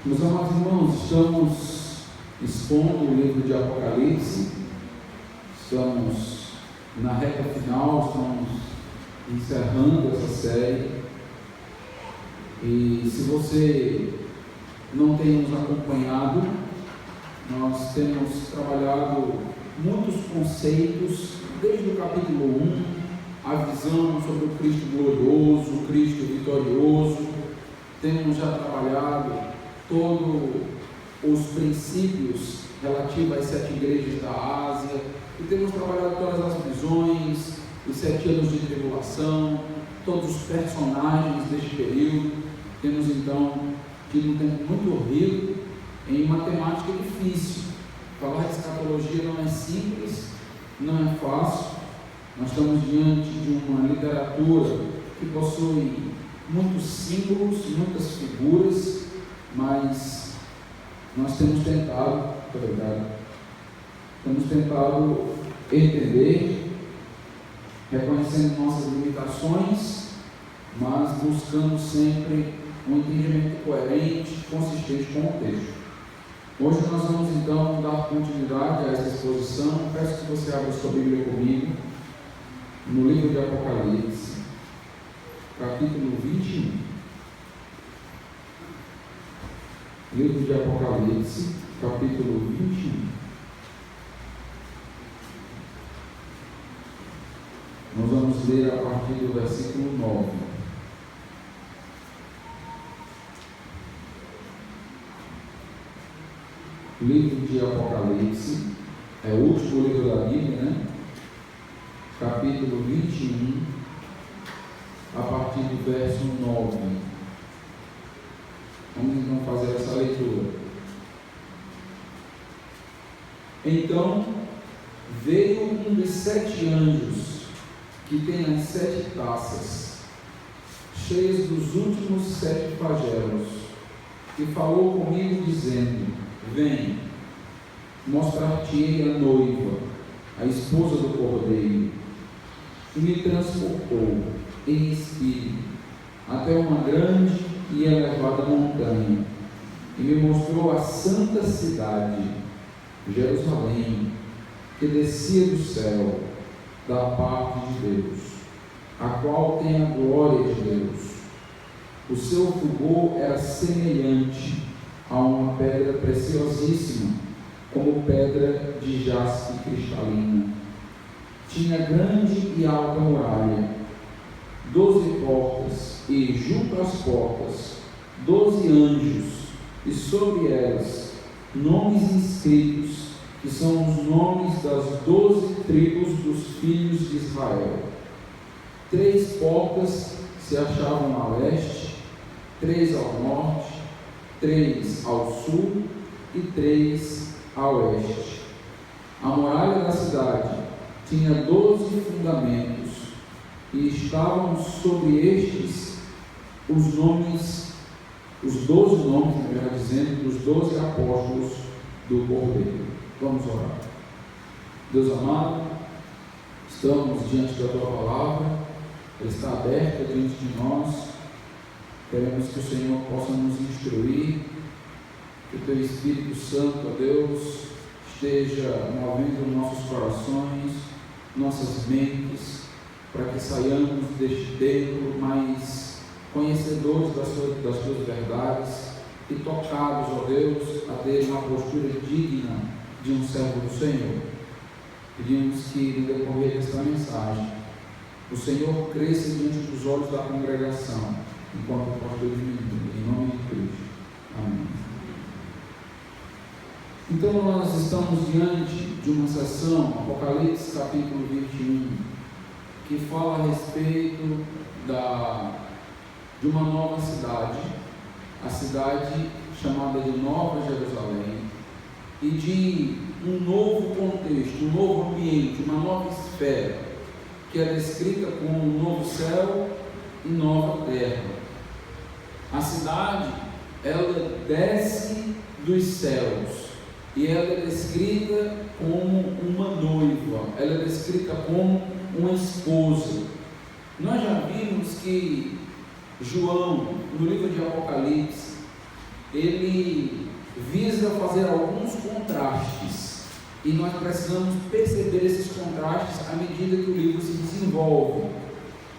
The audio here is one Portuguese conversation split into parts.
Meus amados irmãos, estamos expondo o livro de Apocalipse, estamos na reta final, estamos encerrando essa série. E se você não tem nos acompanhado, nós temos trabalhado muitos conceitos, desde o capítulo 1, a visão sobre o Cristo glorioso, o Cristo vitorioso. Temos já trabalhado todos os princípios relativos às 7 igrejas da Ásia, e temos trabalhado todas as visões, os 7 anos de tribulação, todos os personagens deste período. Temos então tido um tempo muito rico em uma temática difícil. Falar de escatologia não é simples, não é fácil. Nós estamos diante de uma literatura que possui muitos símbolos, muitas figuras, mas nós temos tentado entender, reconhecendo nossas limitações, mas buscando sempre um entendimento coerente, consistente com o texto. Hoje nós vamos então dar continuidade a essa exposição. Peço que você abra sua Bíblia comigo no livro de Apocalipse, capítulo 21. Livro de Apocalipse, capítulo 21. Nós vamos ler a partir do versículo 9. Livro de Apocalipse, é o último livro da Bíblia, né? Capítulo 21, a partir do verso 9. Vamos então fazer essa leitura. Então veio um dos 7 anjos, que tem as 7 taças, cheias dos últimos 7 flagelos, e falou comigo, dizendo: Vem, mostrar-te-ei a noiva, a esposa do Cordeiro. E me transportou em espírito até uma grande e elevada montanha, e me mostrou a santa cidade, Jerusalém, que descia do céu, da parte de Deus, a qual tem a glória de Deus. O seu fulgor era semelhante a uma pedra preciosíssima, como pedra de jaspe cristalina. Tinha grande e alta muralha, 12 portas, e junto às portas 12 anjos, e sobre elas nomes inscritos, que são os nomes das 12 tribos dos filhos de Israel. 3 portas se achavam a leste, 3 ao norte, 3 ao sul e 3 a oeste. A muralha da cidade tinha 12 fundamentos, e estavam sobre estes os nomes, os 12 nomes, melhor dizendo, dos 12 apóstolos do Cordeiro. Vamos orar. Deus amado, estamos diante da Tua Palavra, ela está aberta diante de nós. Queremos que o Senhor possa nos instruir, que o Teu Espírito Santo, ó Deus, esteja movendo nossos corações, nossas mentes, para que saiamos deste tempo mais conhecedores das Tuas verdades e tocados, ó Deus, a ter uma postura digna de um servo do Senhor. Pedimos que, no decorrer desta mensagem, o Senhor cresça diante dos olhos da congregação, enquanto o pastor diminui, em nome de Cristo. Amém. Então nós estamos diante de uma sessão, Apocalipse capítulo 21, que fala a respeito de uma nova cidade, a cidade chamada de Nova Jerusalém, e de um novo contexto, um novo ambiente, uma nova esfera, que é descrita como um novo céu e nova terra. A cidade, ela desce dos céus, e ela é descrita como uma noiva, ela é descrita como uma esposa. Nós já vimos que João, no livro de Apocalipse, ele visa fazer alguns contrastes, e nós precisamos perceber esses contrastes à medida que o livro se desenvolve.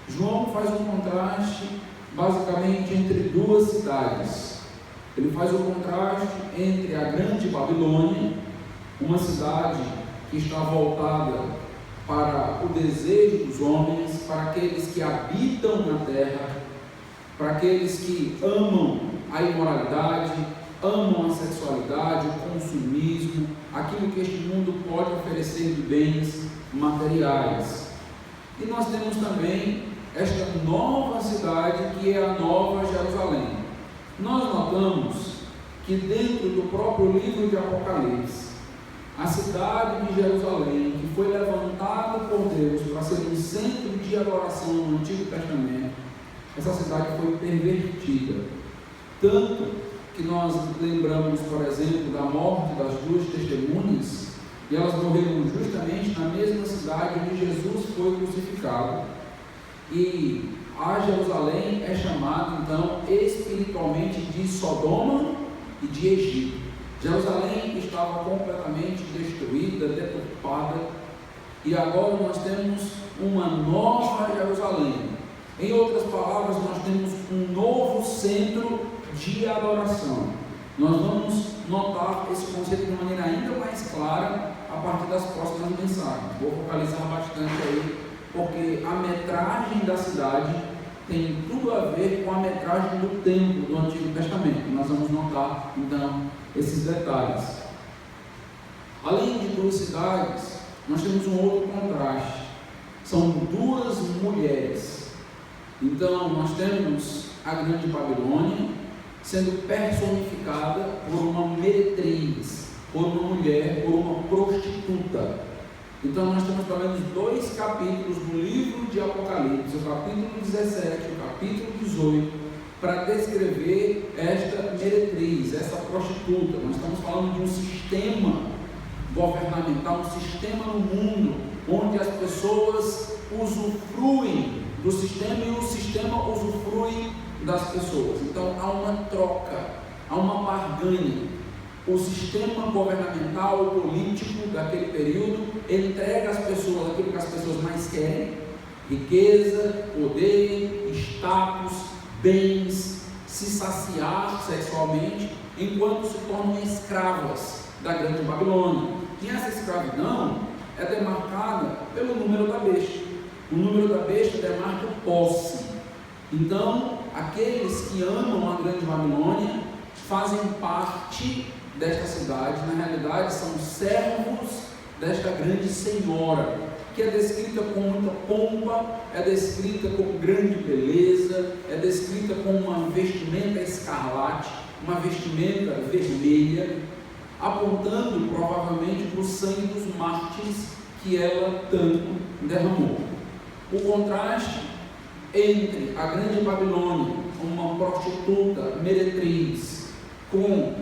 João faz um contraste basicamente entre duas cidades. Ele faz o contraste entre a grande Babilônia, uma cidade que está voltada para o desejo dos homens, para aqueles que habitam na terra, para aqueles que amam a imoralidade, amam a sexualidade, o consumismo, aquilo que este mundo pode oferecer de bens materiais. E nós temos também esta nova cidade que é a Nova Jerusalém. Nós notamos que dentro do próprio livro de Apocalipse, a cidade de Jerusalém, que foi levantada por Deus para ser um centro de adoração no Antigo Testamento, essa cidade foi pervertida. Tanto que nós lembramos, por exemplo, da morte das duas testemunhas, e elas morreram justamente na mesma cidade onde Jesus foi crucificado. E a Jerusalém é chamada, então, espiritualmente de Sodoma e de Egito. Jerusalém estava completamente destruída, deturpada, e agora nós temos uma nova Jerusalém. Em outras palavras, nós temos um novo centro de adoração. Nós vamos notar esse conceito de maneira ainda mais clara a partir das próximas mensagens. Vou focalizar bastante aí, porque a metragem da cidade tem tudo a ver com a metragem do templo do Antigo Testamento. Nós vamos notar, então, esses detalhes. Além de duas cidades, nós temos um outro contraste. São duas mulheres. Então, nós temos a grande Babilônia sendo personificada por uma meretriz, por uma mulher, por uma prostituta. Então nós temos pelo menos 2 capítulos do livro de Apocalipse, o capítulo 17, o capítulo 18, para descrever esta meretriz, essa prostituta. Nós estamos falando de um sistema governamental, um sistema no mundo, onde as pessoas usufruem do sistema e o sistema usufrui das pessoas. Então há uma troca, há uma barganha. O sistema governamental, político daquele período entrega às pessoas aquilo que as pessoas mais querem: riqueza, poder, status, bens, se saciar sexualmente, enquanto se tornam escravas da grande Babilônia. E essa escravidão é demarcada pelo número da besta. O número da besta demarca posse. Então, aqueles que amam a grande Babilônia fazem parte desta cidade, na realidade são servos desta grande senhora, que é descrita com muita pompa, é descrita com grande beleza, é descrita com uma vestimenta escarlate, uma vestimenta vermelha, apontando provavelmente para o sangue dos mártires que ela tanto derramou. O contraste entre a grande Babilônia, uma prostituta meretriz, com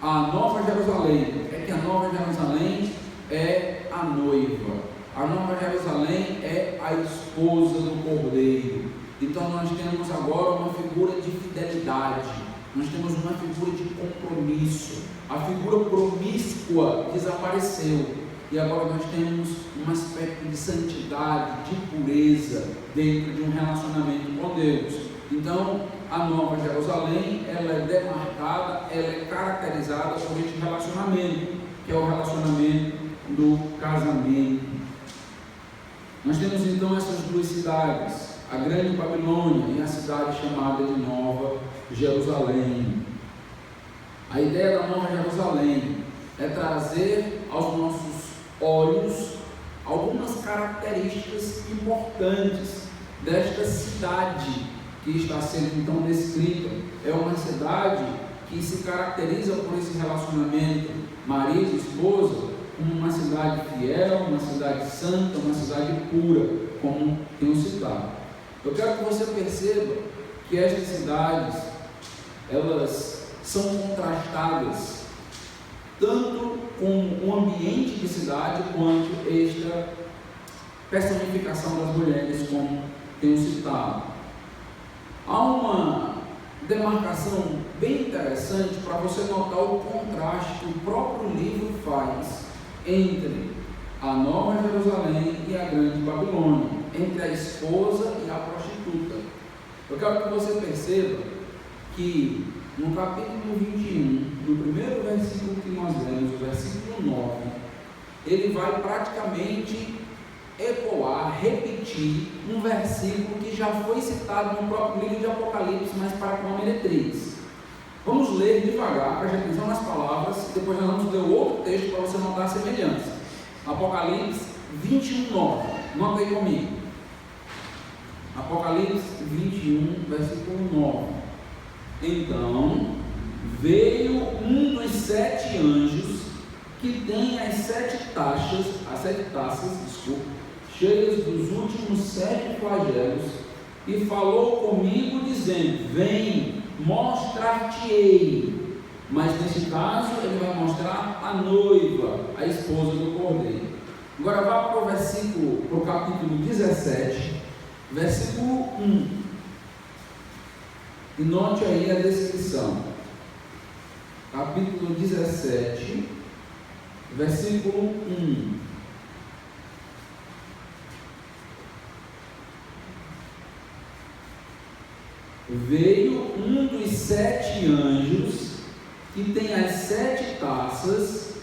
a Nova Jerusalém, é que a Nova Jerusalém é a noiva, a Nova Jerusalém é a esposa do Cordeiro. Então nós temos agora uma figura de fidelidade, nós temos uma figura de compromisso. A figura promíscua desapareceu e agora nós temos um aspecto de santidade, de pureza dentro de um relacionamento com Deus. Então a Nova Jerusalém, ela é demarcada, ela é caracterizada por este relacionamento, que é o relacionamento do casamento. Nós temos então essas duas cidades, a grande Babilônia e a cidade chamada de Nova Jerusalém. A ideia da Nova Jerusalém é trazer aos nossos olhos algumas características importantes desta cidade que está sendo então descrita. É uma cidade que se caracteriza por esse relacionamento marido e esposa, como uma cidade fiel, uma cidade santa, uma cidade pura, como tenho citado. Eu quero que você perceba que estas cidades, elas são contrastadas tanto com o ambiente de cidade quanto esta personificação das mulheres, como tenho citado. Há uma demarcação bem interessante para você notar o contraste que o próprio livro faz entre a Nova Jerusalém e a Grande Babilônia, entre a esposa e a prostituta. Eu quero que você perceba que no capítulo 21, no primeiro versículo que nós lemos, o versículo 9, ele vai praticamente ecoar, repetir um versículo que já foi citado no próprio livro de Apocalipse, mas para com a meretriz. Vamos ler devagar, preste atenção nas palavras, e depois nós vamos ler o outro texto para você notar a semelhança. Apocalipse 21, 9. Nota aí comigo. Apocalipse 21, versículo 9. Então veio um dos 7 anjos que tem as 7 taças, cheias dos últimos 7 flagelos, e falou comigo dizendo: vem, mostrar-te-ei. Mas neste caso ele vai mostrar a noiva, a esposa do Cordeiro. Agora vá para o capítulo 17, versículo 1. E note aí a descrição. Capítulo 17, versículo 1. Veio um dos 7 anjos que tem as 7 taças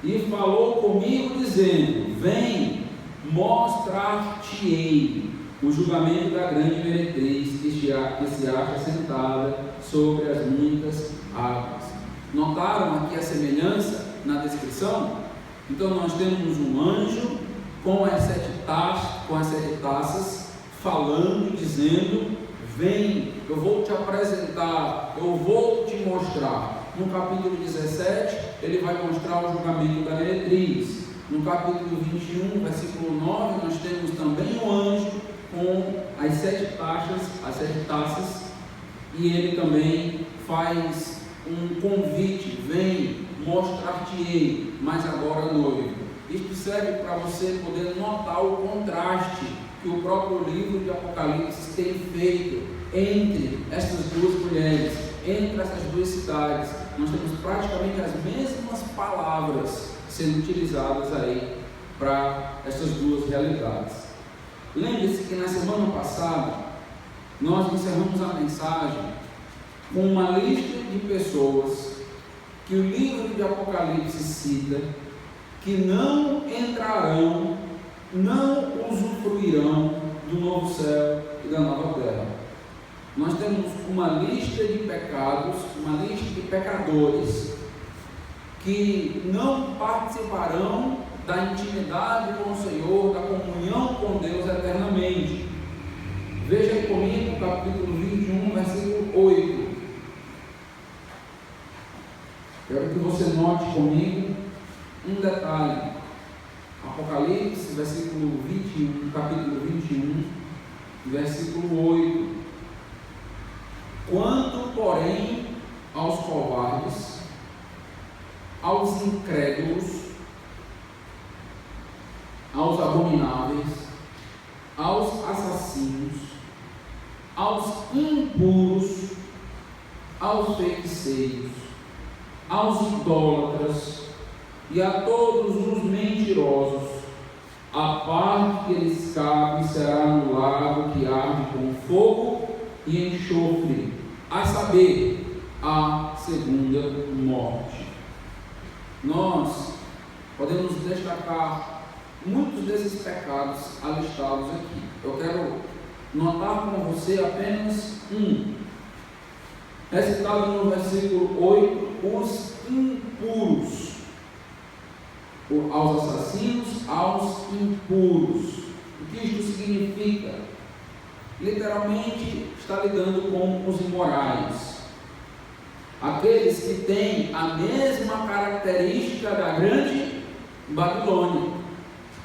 e falou comigo dizendo: vem, mostrar-te-ei o julgamento da grande meretriz que se acha sentada sobre as muitas águas. Notaram aqui a semelhança na descrição? Então nós temos um anjo com as 7 taças falando, dizendo: vem, eu vou te apresentar, eu vou te mostrar. No capítulo 17, ele vai mostrar o julgamento da meretriz. No capítulo 21, versículo 9, nós temos também um anjo com as 7 taças, e ele também faz um convite: vem, mostrar-te-ei, mas agora noivo. Isto serve para você poder notar o contraste que o próprio livro de Apocalipse tem feito entre essas duas mulheres, entre essas duas cidades. Nós temos praticamente as mesmas palavras sendo utilizadas aí para essas duas realidades. Lembre-se que na semana passada nós encerramos a mensagem com uma lista de pessoas que o livro de Apocalipse cita, que não entrarão, não usufruirão do novo céu e da nova terra. Nós temos uma lista de pecados, uma lista de pecadores que não participarão da intimidade com o Senhor, da comunhão com Deus eternamente. Veja aí comigo o capítulo 21, versículo 8. Quero que você note comigo um detalhe. Apocalipse, versículo 21, capítulo 21, versículo 8. Quanto, porém, aos covardes, aos incrédulos, aos abomináveis, aos assassinos, aos impuros, aos feiticeiros, aos idólatras e a todos os mentirosos, a parte que lhes cabe será no lago que arde com fogo e enxofre, a saber, a segunda morte. Nós podemos destacar muitos desses pecados alistados aqui. Eu quero notar com você apenas um. É citado no versículo 8, os impuros, aos assassinos, aos impuros. O que isto significa? Literalmente está lidando com os imorais, aqueles que têm a mesma característica da grande Babilônia,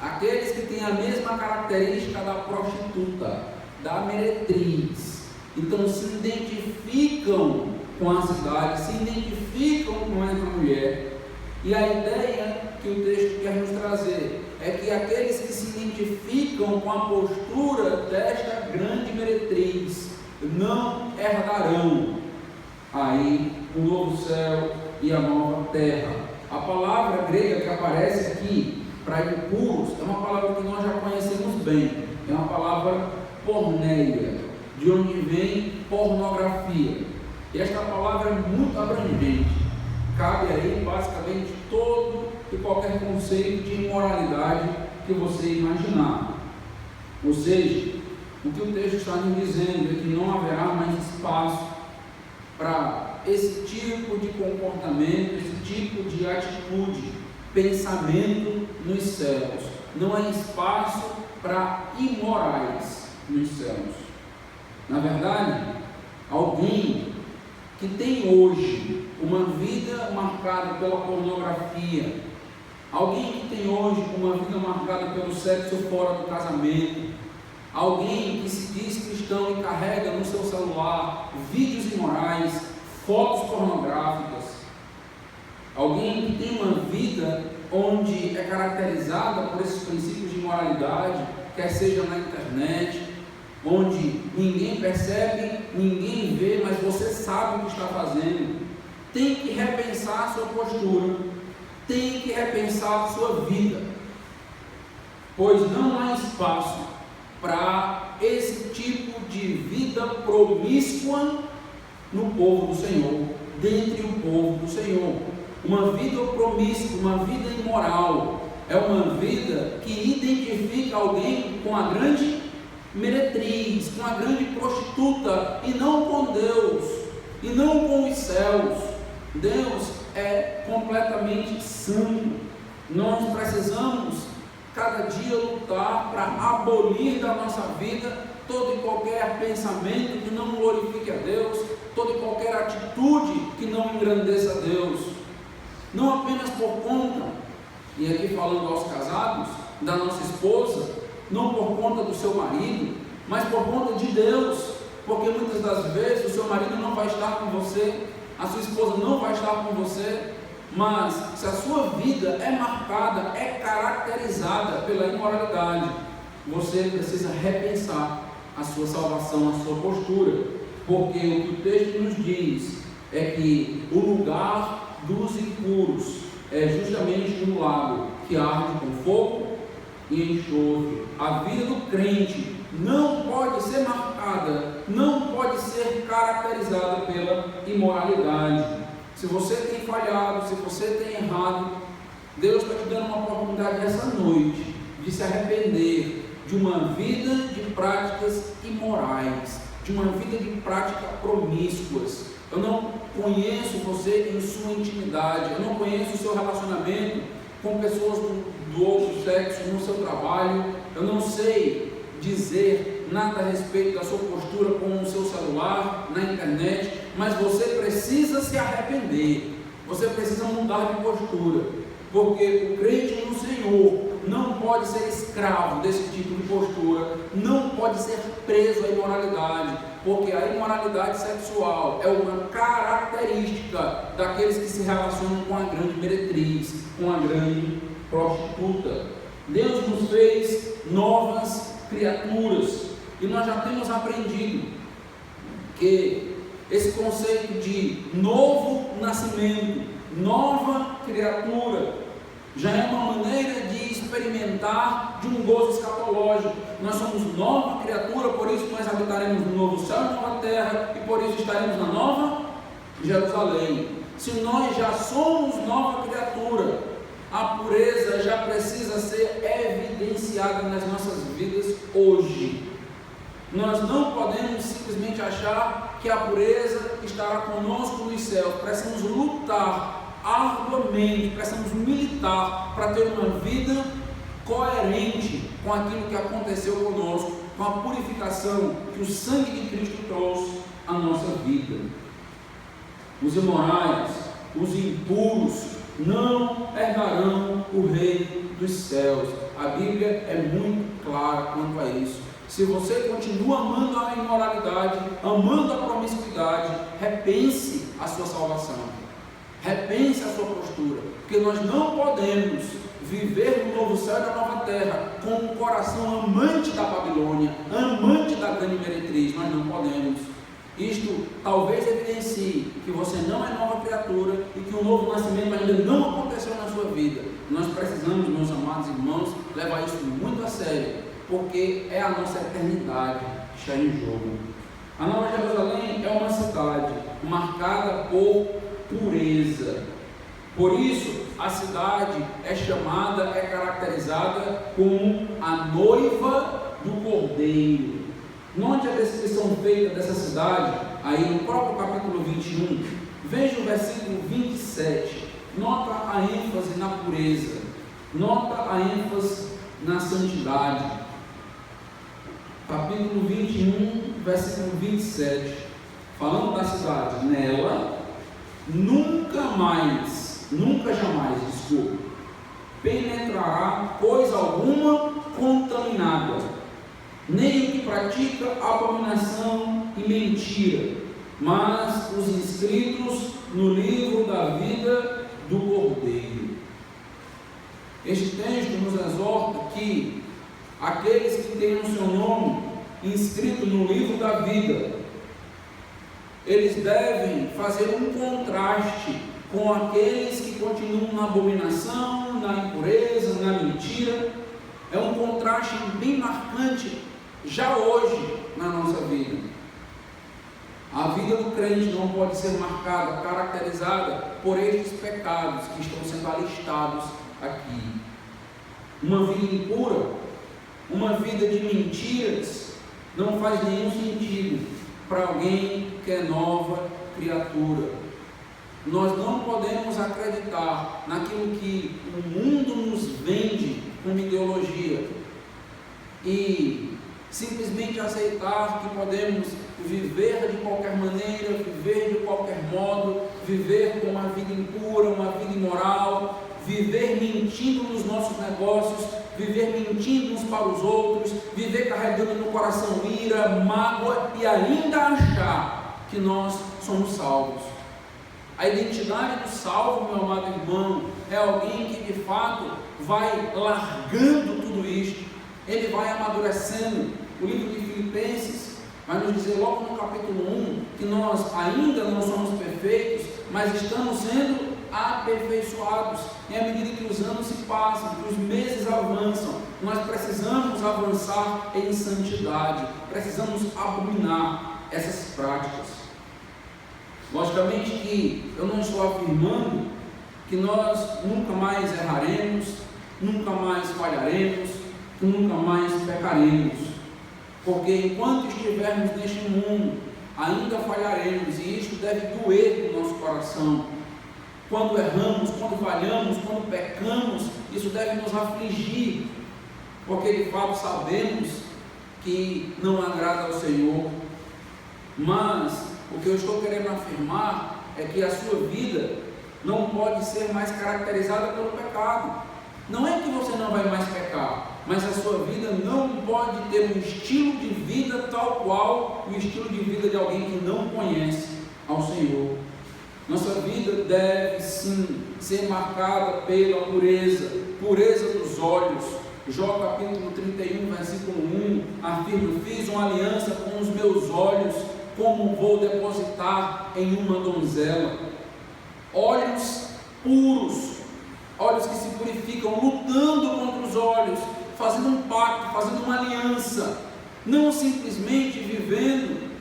aqueles que têm a mesma característica da prostituta, da meretriz. Então se identificam com a cidade, se identificam com essa mulher. E a ideia que o texto quer nos trazer é que aqueles que se identificam com a postura desta grande meretriz não herdarão aí o novo céu e a nova terra. A palavra grega que aparece aqui para impuros é uma palavra que nós já conhecemos bem, é uma palavra porneia, de onde vem pornografia. E esta palavra é muito abrangente, cabe aí basicamente todo e qualquer conceito de imoralidade que você imaginar. Ou seja, o que o texto está nos dizendo é que não haverá mais espaço para esse tipo de comportamento, esse tipo de atitude, pensamento nos céus. Não há espaço para imorais nos céus. Na verdade, alguém que tem hoje uma vida marcada pela pornografia, alguém que tem hoje uma vida marcada pelo sexo fora do casamento, alguém que se diz cristão e carrega no seu celular vídeos imorais, fotos pornográficas, alguém que tem uma vida onde é caracterizada por esses princípios de imoralidade, quer seja na internet, onde ninguém percebe, ninguém vê, mas você sabe o que está fazendo, tem que repensar a sua postura, tem que repensar a sua vida, pois não há espaço para esse tipo de vida promíscua no povo do Senhor, dentre o povo do Senhor. Uma vida promíscua, uma vida imoral, é uma vida que identifica alguém com a grande meretriz, com a grande prostituta, e não com Deus, e não com os céus. Deus é completamente santo. Nós precisamos cada dia lutar para abolir da nossa vida todo e qualquer pensamento que não glorifique a Deus, toda e qualquer atitude que não engrandeça a Deus, não apenas por conta, e aqui falando aos casados, da nossa esposa, não por conta do seu marido, mas por conta de Deus, porque muitas das vezes o seu marido não vai estar com você, a sua esposa não vai estar com você, mas se a sua vida é marcada, é caracterizada pela imoralidade, você precisa repensar a sua salvação, a sua postura, porque o que o texto nos diz é que o lugar dos impuros é justamente um lago que arde com fogo e enxofre. A vida do crente não pode ser marcada, não pode ser caracterizada pela imoralidade. Se você tem falhado, se você tem errado, Deus está te dando uma oportunidade essa noite de se arrepender de uma vida de práticas imorais, de uma vida de práticas promíscuas. Eu não conheço você em sua intimidade, eu não conheço o seu relacionamento com pessoas do outro sexo no seu trabalho, eu não sei dizer nada a respeito da sua postura com o seu celular, na internet, mas você precisa se arrepender, você precisa mudar de postura, porque o crente no Senhor não pode ser escravo desse tipo de postura, não pode ser preso à imoralidade, porque a imoralidade sexual é uma característica daqueles que se relacionam com a grande meretriz, com a grande prostituta. Deus nos fez novas criaturas, e nós já temos aprendido que esse conceito de novo nascimento, nova criatura, já é uma maneira de experimentar de um gozo escatológico. Nós somos nova criatura, por isso nós habitaremos no novo céu e nova terra, e por isso estaremos na nova Jerusalém. Se nós já somos nova criatura, a pureza já precisa ser evidenciada nas nossas vidas hoje. Nós não podemos simplesmente achar que a pureza estará conosco nos céus. Precisamos lutar arduamente, precisamos militar para ter uma vida coerente com aquilo que aconteceu conosco, com a purificação que o sangue de Cristo trouxe à nossa vida. Os imorais, os impuros não herdarão o reino dos céus. A Bíblia é muito clara quanto a isso. Se você continua amando a imoralidade, amando a promiscuidade, repense a sua salvação, repense a sua postura, porque nós não podemos viver no novo céu e na nova terra com um coração amante da Babilônia, amante da grande meretriz. Nós não podemos. Isto talvez evidencie que você não é nova criatura e que um novo nascimento ainda não aconteceu na sua vida. Nós precisamos, meus amados irmãos, levar isso muito a sério, porque é a nossa eternidade que está em jogo. A Nova Jerusalém é uma cidade marcada por pureza. Por isso, a cidade é chamada, é caracterizada como a noiva do Cordeiro. Note a descrição feita dessa cidade, aí no próprio capítulo 21, veja o versículo 27, nota a ênfase na pureza, nota a ênfase na santidade. Capítulo 21, versículo 27, falando da cidade, nela, nunca jamais, penetrará coisa alguma contaminada, nem o que pratica abominação e mentira, mas os inscritos no livro da vida do Cordeiro. Este texto nos exorta que aqueles que têm o seu nome inscrito no livro da vida, eles devem fazer um contraste com aqueles que continuam na abominação, na impureza, na mentira. É um contraste bem marcante já hoje na nossa vida. A vida do crente não pode ser marcada, caracterizada por estes pecados que estão sendo alistados aqui. Uma vida impura, uma vida de mentiras, não faz nenhum sentido para alguém que é nova criatura. Nós não podemos acreditar naquilo que o mundo nos vende como ideologia e simplesmente aceitar que podemos viver de qualquer maneira, viver de qualquer modo, viver com uma vida impura, uma vida imoral, viver mentindo nos nossos negócios, viver mentindo uns para os outros, viver carregando no coração ira, mágoa e ainda achar que nós somos salvos. A identidade do salvo, meu amado irmão, é alguém que de fato vai largando tudo isto, ele vai amadurecendo. O livro de Filipenses vai nos dizer logo no capítulo 1 que nós ainda não somos perfeitos, mas estamos sendo aperfeiçoados. E à medida que os anos se passam, que os meses avançam, nós precisamos avançar em santidade, precisamos abominar essas práticas. Logicamente que eu não estou afirmando que nós nunca mais erraremos, nunca mais falharemos, que nunca mais pecaremos, porque enquanto estivermos neste mundo, ainda falharemos, e isto deve doer no nosso coração. Quando erramos, quando falhamos, quando pecamos, isso deve nos afligir, porque de fato sabemos que não agrada ao Senhor. Mas o que eu estou querendo afirmar é que a sua vida não pode ser mais caracterizada pelo pecado. Não é que você não vai mais pecar, mas a sua vida não pode ter um estilo de vida tal qual o estilo de vida de alguém que não conhece ao Senhor. Nossa vida deve sim ser marcada pela pureza dos olhos. Jó capítulo 31, versículo 1, afirma: fiz uma aliança com os meus olhos, como vou depositar em uma donzela. Olhos puros, olhos que se purificam, lutando contra os olhos, fazendo um pacto, fazendo uma aliança, não simplesmente vivendo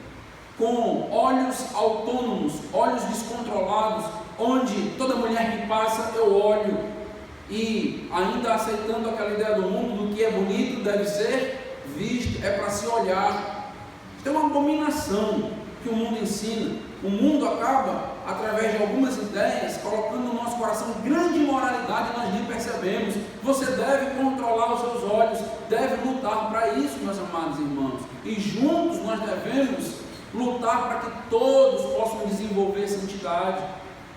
com olhos autônomos, olhos descontrolados, onde toda mulher que passa eu olho, e ainda aceitando aquela ideia do mundo, do que é bonito deve ser visto, é para se olhar. Isso é uma abominação que o mundo ensina. O mundo acaba, através de algumas ideias, colocando no nosso coração grande imoralidade e nós nem percebemos. Você deve controlar os seus olhos, deve lutar para isso, meus amados irmãos, e juntos nós devemos lutar para que todos possam desenvolver santidade.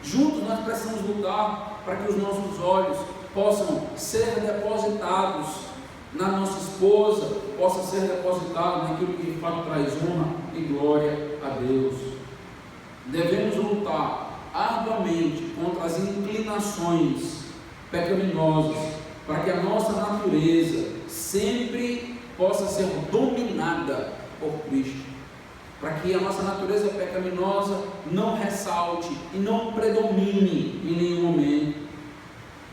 Juntos nós precisamos lutar para que os nossos olhos possam ser depositados na nossa esposa, possa ser depositado naquilo que de fato traz honra e glória a Deus. Devemos lutar arduamente contra as inclinações pecaminosas, para que a nossa natureza sempre possa ser dominada por Cristo. para que a nossa natureza pecaminosa não ressalte e não predomine em nenhum momento.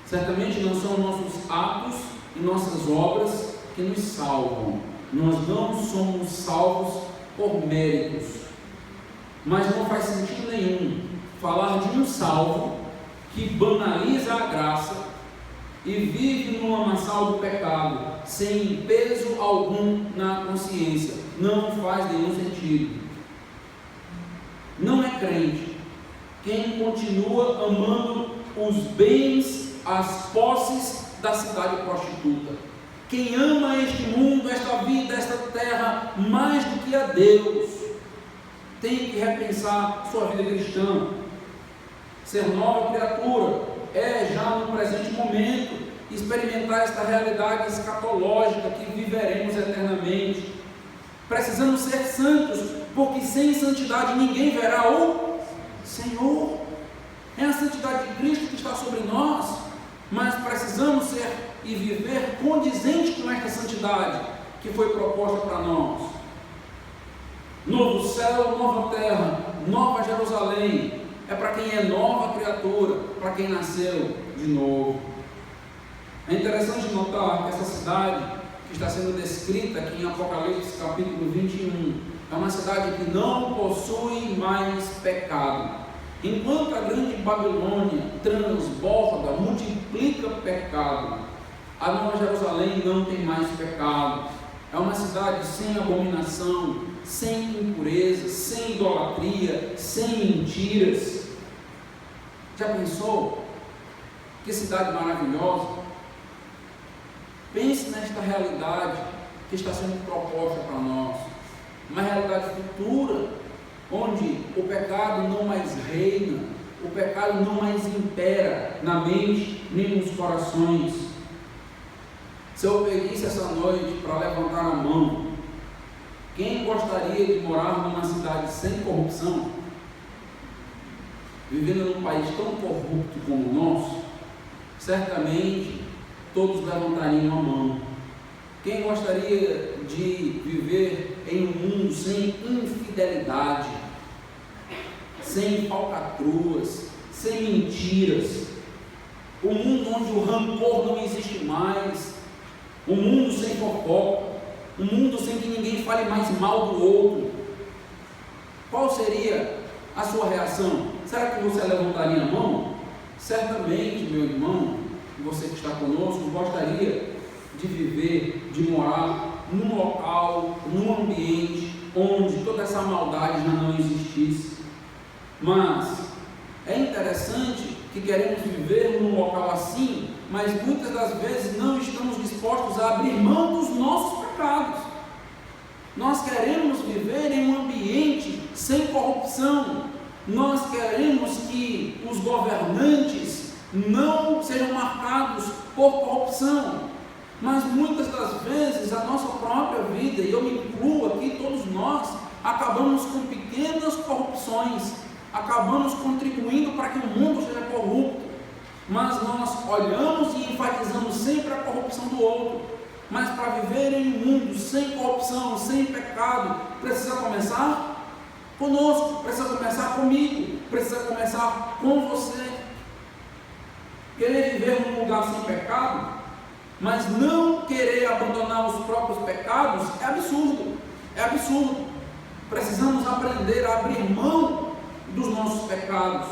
Certamente não são nossos atos e nossas obras que nos salvam. Nós não somos salvos por méritos. Mas não faz sentido nenhum falar de um salvo que banaliza a graça e vive no lamaçal do pecado, sem peso algum na consciência. Não faz nenhum sentido. Não é crente quem continua amando os bens, as posses da cidade prostituta. Quem ama este mundo, esta vida, esta terra, mais do que a Deus, tem que repensar sua vida cristã. Ser nova criatura é já no presente momento experimentar esta realidade escatológica que viveremos eternamente. Precisamos ser santos, porque sem santidade ninguém verá o Senhor. É a santidade de Cristo que está sobre nós, mas precisamos ser e viver condizente com esta santidade que foi proposta para nós. Novo céu, nova terra, nova Jerusalém, é para quem é nova criatura, para quem nasceu de novo. É interessante notar que essa cidade que está sendo descrita aqui em Apocalipse capítulo 21, é uma cidade que não possui mais pecado. Enquanto a grande Babilônia transborda, multiplica pecado, a Nova Jerusalém não tem mais pecado. É uma cidade sem abominação, sem impureza, sem idolatria, sem mentiras. Já pensou? Que cidade maravilhosa! Pense nesta realidade que está sendo proposta para nós. Uma realidade futura, onde o pecado não mais reina, o pecado não mais impera na mente nem nos corações. Se eu pedisse essa noite para levantar a mão, quem gostaria de morar numa cidade sem corrupção, vivendo num país tão corrupto como o nosso? Certamente todos levantariam a mão. Quem gostaria de viver em um mundo sem infidelidade, sem falcatruas, sem mentiras, um mundo onde o rancor não existe mais, um mundo sem fofoca, um mundo sem que ninguém fale mais mal do outro? Qual seria a sua reação? Será que você levantaria a mão? Certamente, meu irmão, você que está conosco, gostaria de viver, de morar num local, num ambiente onde toda essa maldade já não existisse. Mas é interessante que queremos viver num local assim, mas muitas das vezes não estamos dispostos a abrir mão dos nossos pecados. Nós queremos viver em um ambiente sem corrupção. Nós queremos que os governantes não sejam marcados por corrupção. Mas muitas das vezes a nossa própria vida, e eu me incluo aqui, todos nós, acabamos com pequenas corrupções, acabamos contribuindo para que o mundo seja corrupto, mas nós olhamos e enfatizamos sempre a corrupção do outro. Mas para viver em um mundo sem corrupção, sem pecado, precisa começar conosco, precisa começar comigo, precisa começar com você. Querer viver num lugar sem pecado, mas não querer abandonar os próprios pecados, é absurdo, é absurdo. Precisamos aprender a abrir mão dos nossos pecados,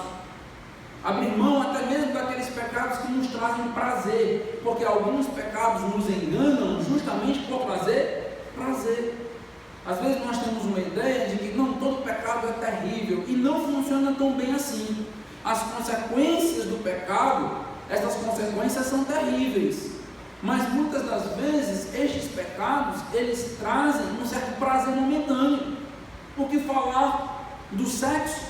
abrir mão até mesmo daqueles pecados que nos trazem prazer, porque alguns pecados nos enganam justamente por trazer prazer. Às vezes nós temos uma ideia de que não, todo pecado é terrível, e não funciona tão bem assim. As consequências do pecado, essas consequências são terríveis, mas muitas das vezes estes pecados, eles trazem um certo prazer momentâneo. Por que falar do sexo?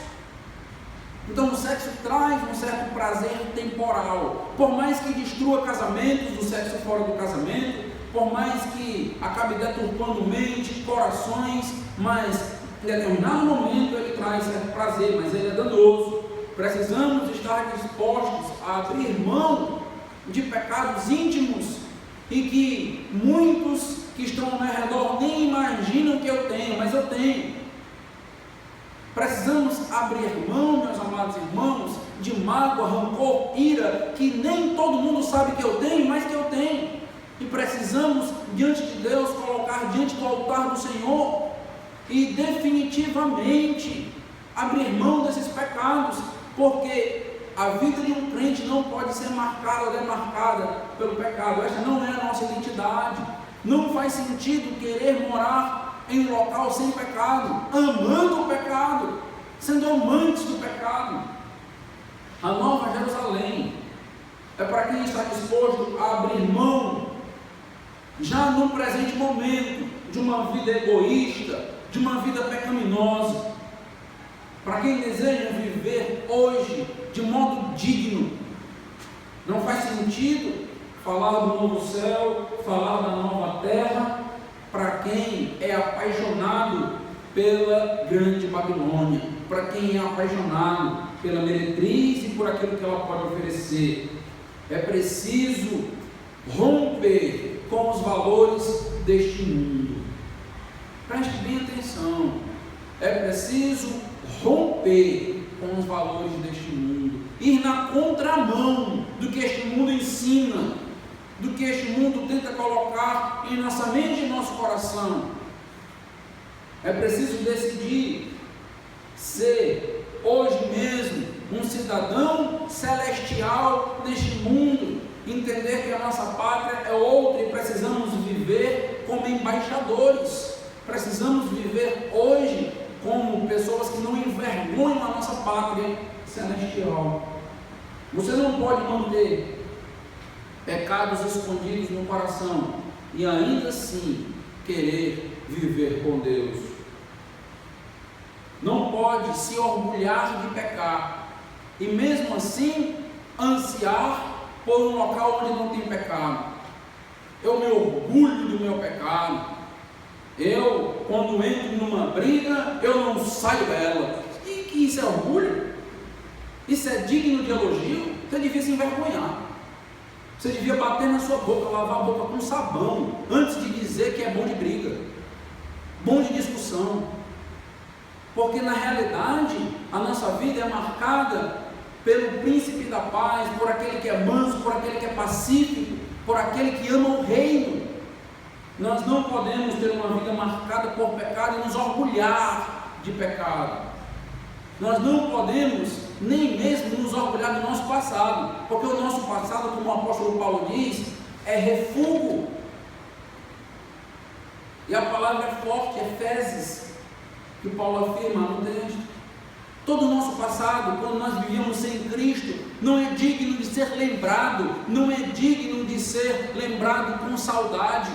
Então o sexo traz um certo prazer temporal, por mais que destrua casamentos, do sexo fora do casamento, por mais que acabe deturpando mente, corações, mas em determinado momento ele traz certo prazer, mas ele é danoso. Precisamos estar dispostos a abrir mão de pecados íntimos e que muitos que estão ao meu redor nem imaginam que eu tenho, mas eu tenho. Precisamos abrir mão, meus amados irmãos, de mágoa, rancor, ira, que nem todo mundo sabe que eu tenho, mas que eu tenho. E precisamos, diante de Deus, colocar diante do altar do Senhor e definitivamente abrir mão desses pecados, porque a vida de um crente não pode ser marcada ou demarcada pelo pecado. Esta não é a nossa identidade. Não faz sentido querer morar em um local sem pecado, amando o pecado, sendo amantes do pecado. A Nova Jerusalém é para quem está disposto a abrir mão, já no presente momento, de uma vida egoísta, de uma vida pecaminosa. Para quem deseja viver hoje de modo digno. Não faz sentido falar do novo céu, falar da nova terra, para quem é apaixonado pela grande Babilônia, para quem é apaixonado pela meretriz e por aquilo que ela pode oferecer. É preciso romper com os valores deste mundo. Preste bem atenção. É preciso romper com os valores deste mundo, ir na contramão do que este mundo ensina, do que este mundo tenta colocar em nossa mente e em nosso coração. É preciso decidir ser hoje mesmo um cidadão celestial neste mundo, entender que a nossa pátria é outra e precisamos viver como embaixadores. Precisamos viver hoje como pessoas que não envergonham a nossa pátria celestial. Você não pode manter pecados escondidos no coração e ainda assim querer viver com Deus. Não pode se orgulhar de pecar e mesmo assim ansiar por um local onde não tem pecado. Eu me orgulho do meu pecado. Eu, quando entro numa briga, eu não saio dela. E que isso é orgulho? Isso é digno de elogio? Você devia se envergonhar. Você devia bater na sua boca, lavar a boca com sabão, antes de dizer que é bom de briga, bom de discussão. Porque na realidade, a nossa vida é marcada pelo príncipe da paz, por aquele que é manso, por aquele que é pacífico, por aquele que ama o reino. Nós não podemos ter uma vida marcada por pecado e nos orgulhar de pecado. Nós não podemos nem mesmo nos orgulhar do nosso passado, porque o nosso passado, como o apóstolo Paulo diz, é refúgio. E a palavra é forte, Efésios, que Paulo afirma no texto. Todo o nosso passado, quando nós vivíamos sem Cristo, não é digno de ser lembrado, não é digno de ser lembrado com saudade.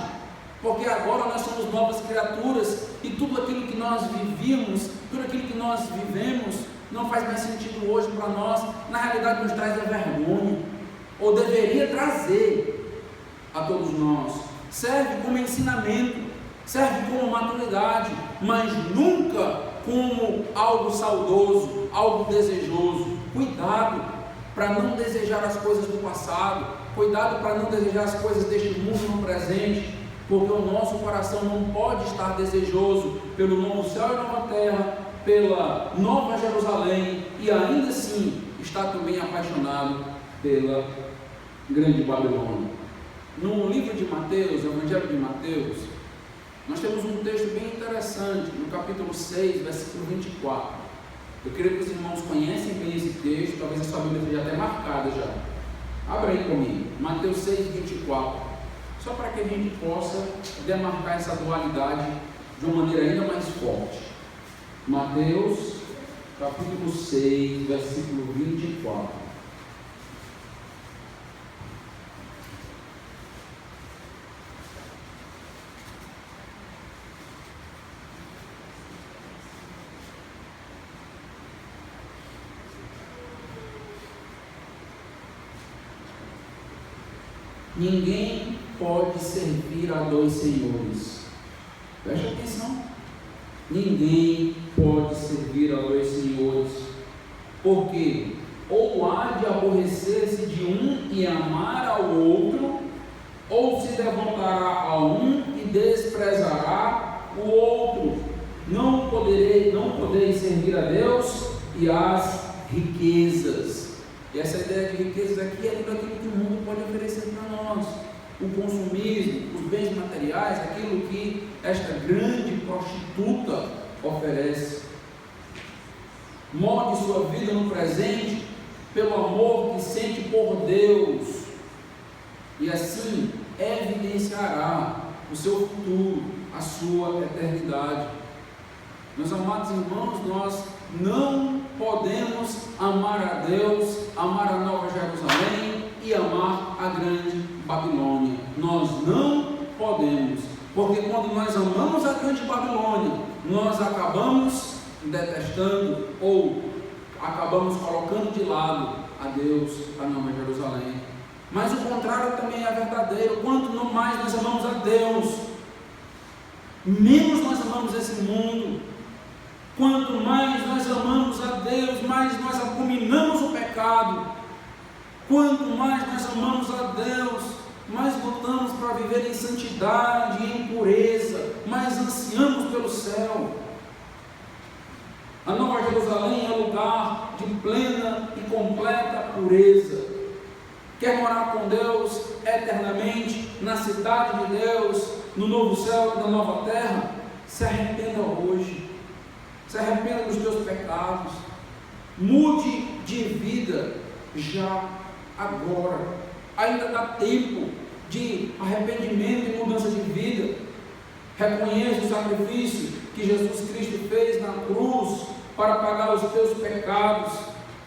Porque agora nós somos novas criaturas e tudo aquilo que nós vivíamos, tudo aquilo que nós vivemos, não faz mais sentido hoje para nós. Na realidade nos traz a vergonha, ou deveria trazer a todos nós. Serve como ensinamento, serve como maturidade, mas nunca como algo saudoso, algo desejoso. Cuidado para não desejar as coisas do passado, cuidado para não desejar as coisas deste mundo no presente, porque o nosso coração não pode estar desejoso pelo novo céu e nova terra, pela nova Jerusalém, e ainda assim está também apaixonado pela grande Babilônia. No livro de Mateus, Evangelho de Mateus, nós temos um texto bem interessante, no capítulo 6, versículo 24. Eu creio que os irmãos conhecem bem esse texto, talvez a sua Bíblia esteja até marcada já. Abra aí comigo, Mateus 6, 24. Só para que a gente possa demarcar essa dualidade de uma maneira ainda mais forte. Mateus, capítulo 6, versículo 24. Ninguém pode servir a dois senhores. Preste atenção. Ninguém pode servir a dois senhores, porque ou há de aborrecer-se de um e amar ao outro, ou se levantará a um e desprezará o outro. Não podereis poder servir a Deus e as riquezas. E essa ideia de riquezas aqui é tudo aquilo que o mundo pode oferecer para nós. O consumismo, os bens materiais, aquilo que esta grande prostituta oferece. Molde sua vida no presente pelo amor que sente por Deus, e assim evidenciará o seu futuro, a sua eternidade. Meus amados irmãos, nós não podemos amar a Deus, amar a Nova Jerusalém e amar a grande Babilônia. Nós não podemos, porque quando nós amamos a grande Babilônia, nós acabamos detestando ou acabamos colocando de lado a Deus, a Nova Jerusalém. Mas o contrário também é verdadeiro. Quanto mais nós amamos a Deus, menos nós amamos esse mundo. Quanto mais nós amamos a Deus, mais nós abominamos o pecado. Quanto mais nós amamos a Deus, mais lutamos para viver em santidade e em pureza, mais ansiamos pelo céu. A Nova Jerusalém é lugar de plena e completa pureza. Quer morar com Deus eternamente, na cidade de Deus, no novo céu e na nova terra? Se arrependa hoje. Se arrependa dos teus pecados. Mude de vida já agora. Ainda dá tempo de arrependimento e mudança de vida. Reconheça o sacrifício que Jesus Cristo fez na cruz para pagar os teus pecados,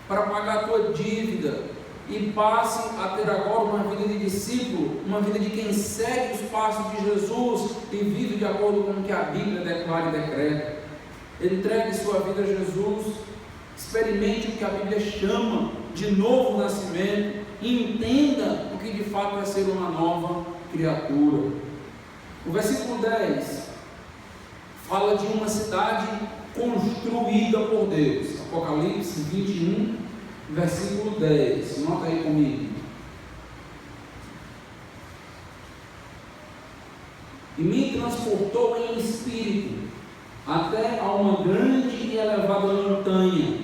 para pagar a tua dívida, e passe a ter agora uma vida de discípulo, uma vida de quem segue os passos de Jesus e vive de acordo com o que a Bíblia declara e decreta. Entregue sua vida a Jesus, experimente o que a Bíblia chama de novo nascimento e entenda o que de fato é ser uma nova criatura. O versículo 10 fala de uma cidade construída por Deus. Apocalipse 21, versículo 10. Nota aí comigo. E me transportou em espírito até a uma grande e elevada montanha,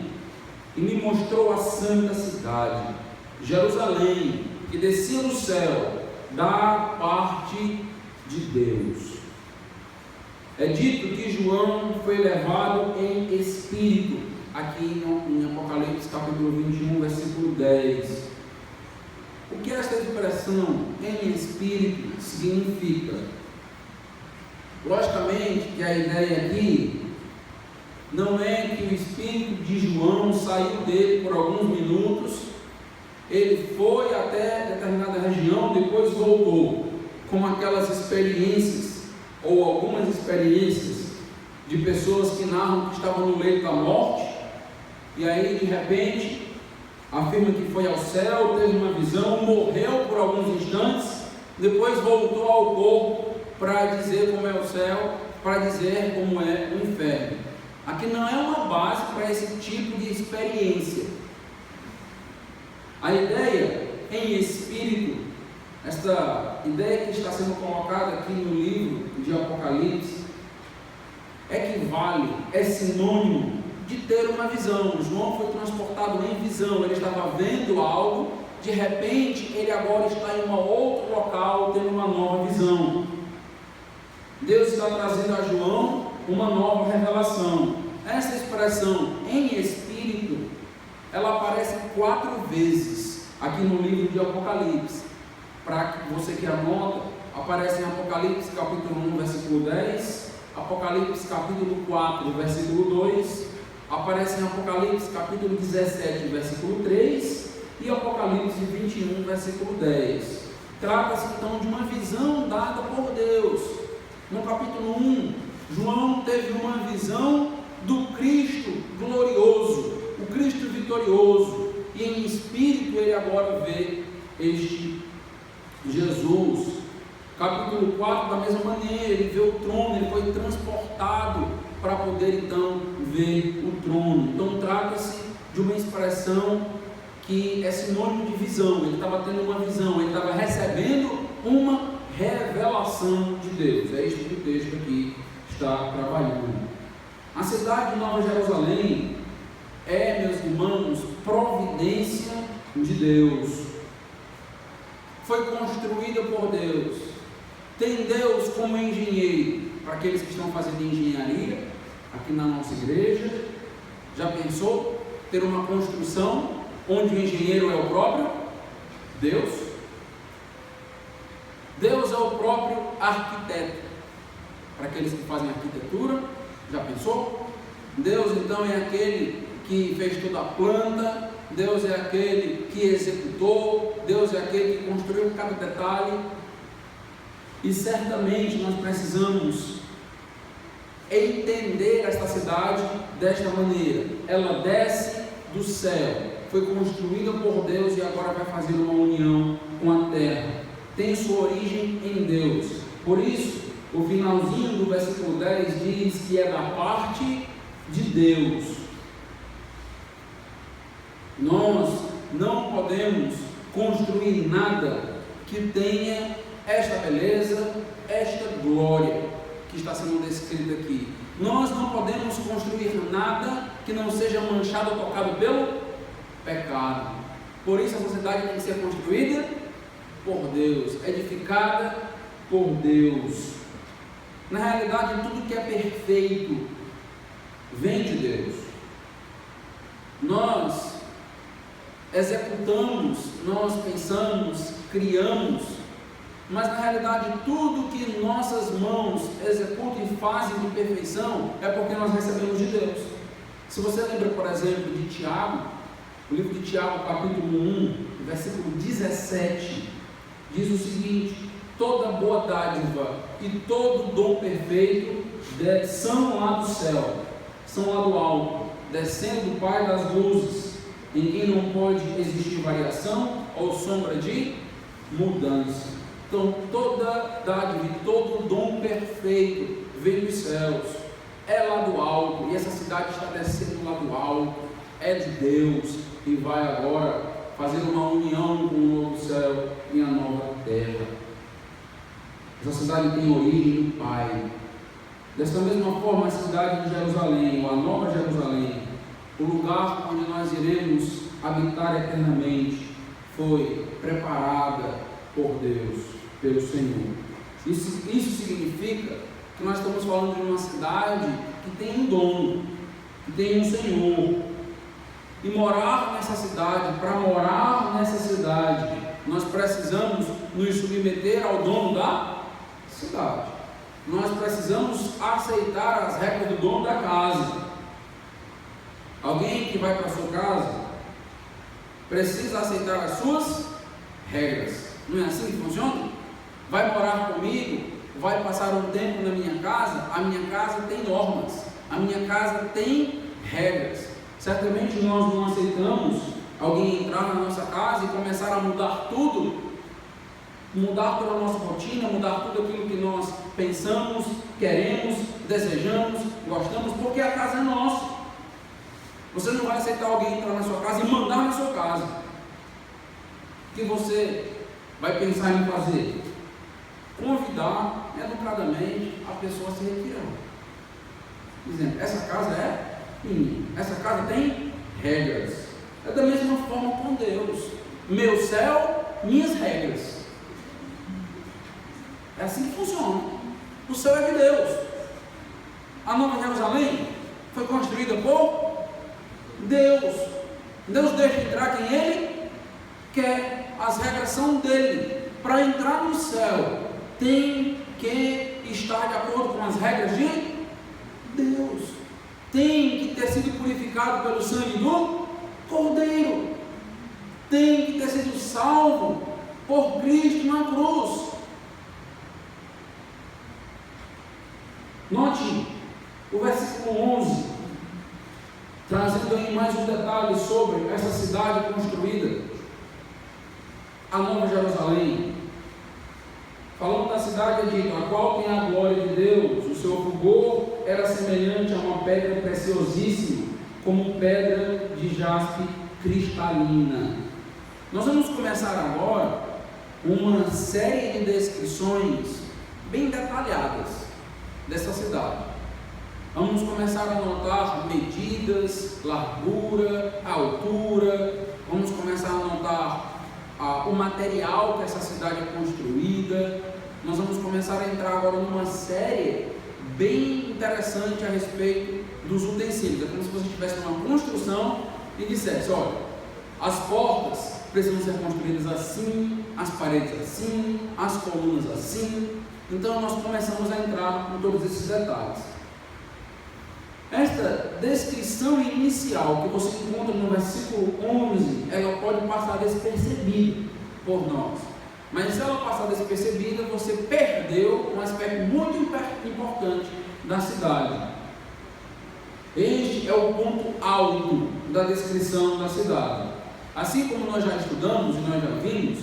e me mostrou a santa cidade, Jerusalém, que descia do céu, da parte de Deus. É dito que João foi levado em espírito, aqui em Apocalipse capítulo 21, versículo 10. O que esta expressão em espírito significa? Logicamente que a ideia aqui não é que o espírito de João saiu dele por alguns minutos, ele foi até determinada região, depois voltou, como aquelas experiências, ou algumas experiências de pessoas que narram que estavam no leito da morte, e aí de repente afirma que foi ao céu, teve uma visão, morreu por alguns instantes, depois voltou ao corpo para dizer como é o céu, para dizer como é o inferno. Aqui não é uma base para esse tipo de experiência. A ideia em espírito, esta ideia que está sendo colocada aqui no livro de Apocalipse, equivale, é sinônimo de ter uma visão. João foi transportado em visão, ele estava vendo algo, de repente ele agora está em um outro local, tendo uma nova visão. Deus está trazendo a João uma nova revelação. Essa expressão em espírito, ela aparece 4 vezes aqui no livro de Apocalipse. Para você que anota, aparece em Apocalipse capítulo 1, versículo 10, Apocalipse capítulo 4, versículo 2, aparece em Apocalipse capítulo 17, versículo 3 e Apocalipse 21, versículo 10. Trata-se então de uma visão dada por Deus. No capítulo 1, João teve uma visão do Cristo glorioso, o Cristo vitorioso, e em espírito ele agora vê este Jesus. Capítulo 4, da mesma maneira, ele vê o trono, ele foi transportado para poder então ver o trono. Então trata-se de uma expressão que é sinônimo de visão. Ele estava tendo uma visão, ele estava recebendo uma revelação de Deus. É isso que o texto aqui está trabalhando. A cidade de Nova Jerusalém é, meus irmãos, providência de Deus. Foi construída por Deus. Tem Deus como engenheiro. Para aqueles que estão fazendo engenharia aqui na nossa igreja, já pensou ter uma construção onde o engenheiro é o próprio Deus? Deus é o próprio arquiteto. Para aqueles que fazem arquitetura, já pensou? Deus então é aquele que fez toda a planta, Deus é aquele que executou, Deus é aquele que construiu cada detalhe. E certamente nós precisamos entender esta cidade desta maneira. Ela desce do céu, foi construída por Deus e agora vai fazer uma união com a terra. Tem sua origem em Deus. Por isso, o finalzinho do versículo 10 diz que é da parte de Deus. Nós não podemos construir nada que tenha esta beleza, esta glória que está sendo descrita aqui. Nós não podemos construir nada que não seja manchado ou tocado pelo pecado. Por isso a sociedade tem que ser construída por Deus, edificada por Deus. Na realidade, tudo que é perfeito vem de Deus. Nós executamos, nós pensamos, criamos, mas na realidade tudo que nossas mãos executam e fazem de perfeição é porque nós recebemos de Deus. Se você lembra, por exemplo, de Tiago, o livro de Tiago, capítulo 1, versículo 17, diz o seguinte: toda boa dádiva e todo dom perfeito são lá do céu, são lá do alto, descendo do Pai das luzes, em quem não pode existir variação ou sombra de mudança. Então, toda dádiva e todo dom perfeito vem dos céus, é lá do alto, e essa cidade está descendo lá do alto, é de Deus, e vai agora fazer uma união com o novo céu e a nova terra. Essa cidade tem origem do Pai. Desta mesma forma, a cidade de Jerusalém, ou a Nova Jerusalém, o lugar onde nós iremos habitar eternamente, foi preparada por Deus, pelo Senhor. Isso significa que nós estamos falando de uma cidade que tem um dono, que tem um Senhor. E morar nessa cidade, para morar nessa cidade, nós precisamos nos submeter ao dono da cidade. Nós precisamos aceitar as regras do dono da casa. Alguém que vai para a sua casa precisa aceitar as suas regras. Não é assim que funciona? Vai morar comigo, vai passar um tempo na minha casa, a minha casa tem normas, a minha casa tem regras. Certamente nós não aceitamos alguém entrar na nossa casa e começar a mudar tudo, mudar toda a nossa rotina, mudar tudo aquilo que nós pensamos, queremos, desejamos, gostamos, porque a casa é nossa. Você não vai aceitar alguém entrar na sua casa e mandar na sua casa. O que você vai pensar em fazer? Convidar educadamente a pessoa a se retirar, dizendo: essa casa é minha, essa casa tem regras. É da mesma forma com Deus. Meu céu, minhas regras. É assim que funciona. O céu é de Deus. A Nova Jerusalém foi construída por Deus. Deus deixa entrar quem Ele quer. As regras são dele. Para entrar no céu, tem que estar de acordo com as regras de Deus. Tem que ter sido purificado pelo sangue do Cordeiro. Tem que ter sido salvo por Cristo na cruz. Note o versículo 11, trazendo aí mais um detalhe sobre essa cidade construída, a Nova Jerusalém. Falando da cidade, é dito: a qual tem a glória de Deus, o seu fulgor era semelhante a uma pedra preciosíssima, como pedra de jaspe cristalina. Nós vamos começar agora uma série de descrições bem detalhadas dessa cidade. Vamos começar a notar medidas, largura, altura, vamos começar a notar o material que essa cidade é construída. Nós vamos começar a entrar agora numa série bem interessante a respeito dos utensílios. É como se você estivesse numa construção e dissesse: olha, as portas precisam ser construídas assim, as paredes assim, as colunas assim. Então nós começamos a entrar com todos esses detalhes. Esta descrição inicial que você encontra no versículo 11, ela pode passar despercebida por nós. Mas se ela passar despercebida, você perdeu um aspecto muito importante da cidade. Este é o ponto alto da descrição da cidade. Assim como nós já estudamos e nós já vimos,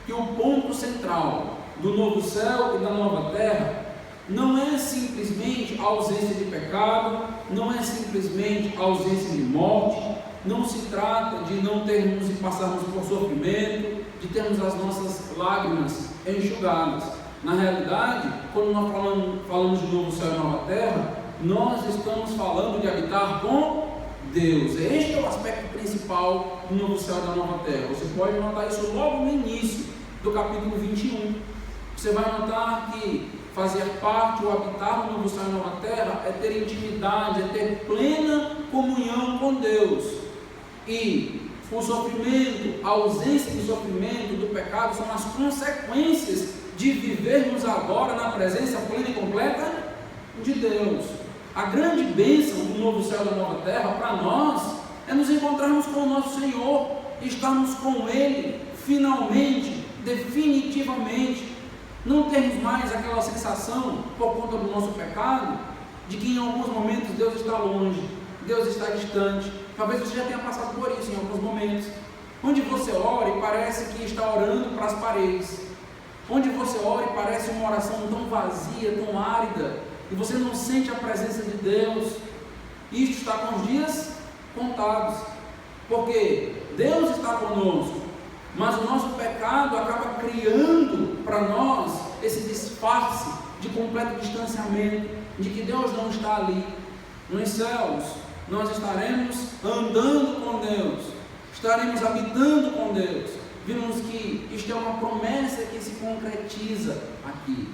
que o ponto central do novo céu e da nova terra não é simplesmente a ausência de pecado, não é simplesmente a ausência de morte, não se trata de não termos e passarmos por sofrimento, de termos as nossas lágrimas enxugadas. Na realidade, quando nós falamos de novo céu e nova terra, nós estamos falando de habitar com Deus. Este é o aspecto principal do novo céu e da nova terra. Você pode notar isso logo no início do capítulo 21. Você vai notar que fazer parte ou habitar no novo céu e nova terra é ter intimidade, é ter plena comunhão com Deus. E o sofrimento, a ausência de sofrimento, do pecado, são as consequências de vivermos agora na presença plena e completa de Deus. A grande bênção do novo céu e da nova terra para nós é nos encontrarmos com o nosso Senhor, estarmos com Ele finalmente, definitivamente. Não termos mais aquela sensação, por conta do nosso pecado, de que em alguns momentos Deus está longe, Deus está distante. Talvez você já tenha passado por isso em alguns momentos, onde você ora e parece que está orando para as paredes, onde você ora e parece uma oração tão vazia, tão árida, e você não sente a presença de Deus. Isto está com os dias contados, porque Deus está conosco, mas o nosso pecado acaba criando para nós esse disfarce de completo distanciamento, de que Deus não está ali. Nos céus nós estaremos andando com Deus, estaremos habitando com Deus. Vimos que isto é uma promessa que se concretiza aqui.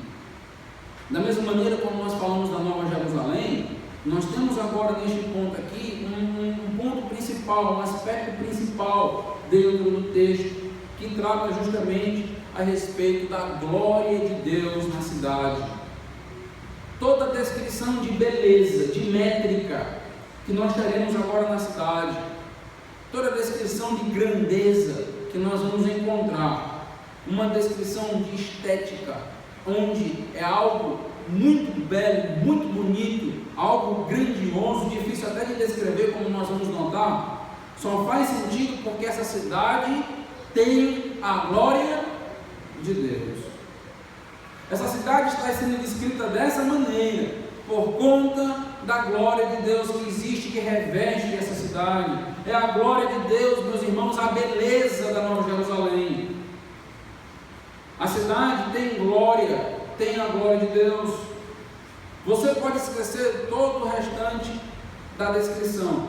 Da mesma maneira como nós falamos da Nova Jerusalém, nós temos agora neste ponto aqui um ponto principal, um aspecto principal dentro do texto, que trata justamente a respeito da glória de Deus na cidade. Toda a descrição de beleza, de métrica, que nós teremos agora na cidade, toda a descrição de grandeza que nós vamos encontrar, uma descrição de estética, onde é algo muito belo, muito bonito, algo grandioso, difícil até de descrever, como nós vamos notar, só faz sentido porque essa cidade tem a glória de Deus. Essa cidade está sendo descrita dessa maneira, por conta da glória de Deus que existe, que reveste essa cidade. É a glória de Deus, meus irmãos, a beleza da Nova Jerusalém. A cidade tem glória, tem a glória de Deus. Você pode esquecer todo o restante da descrição,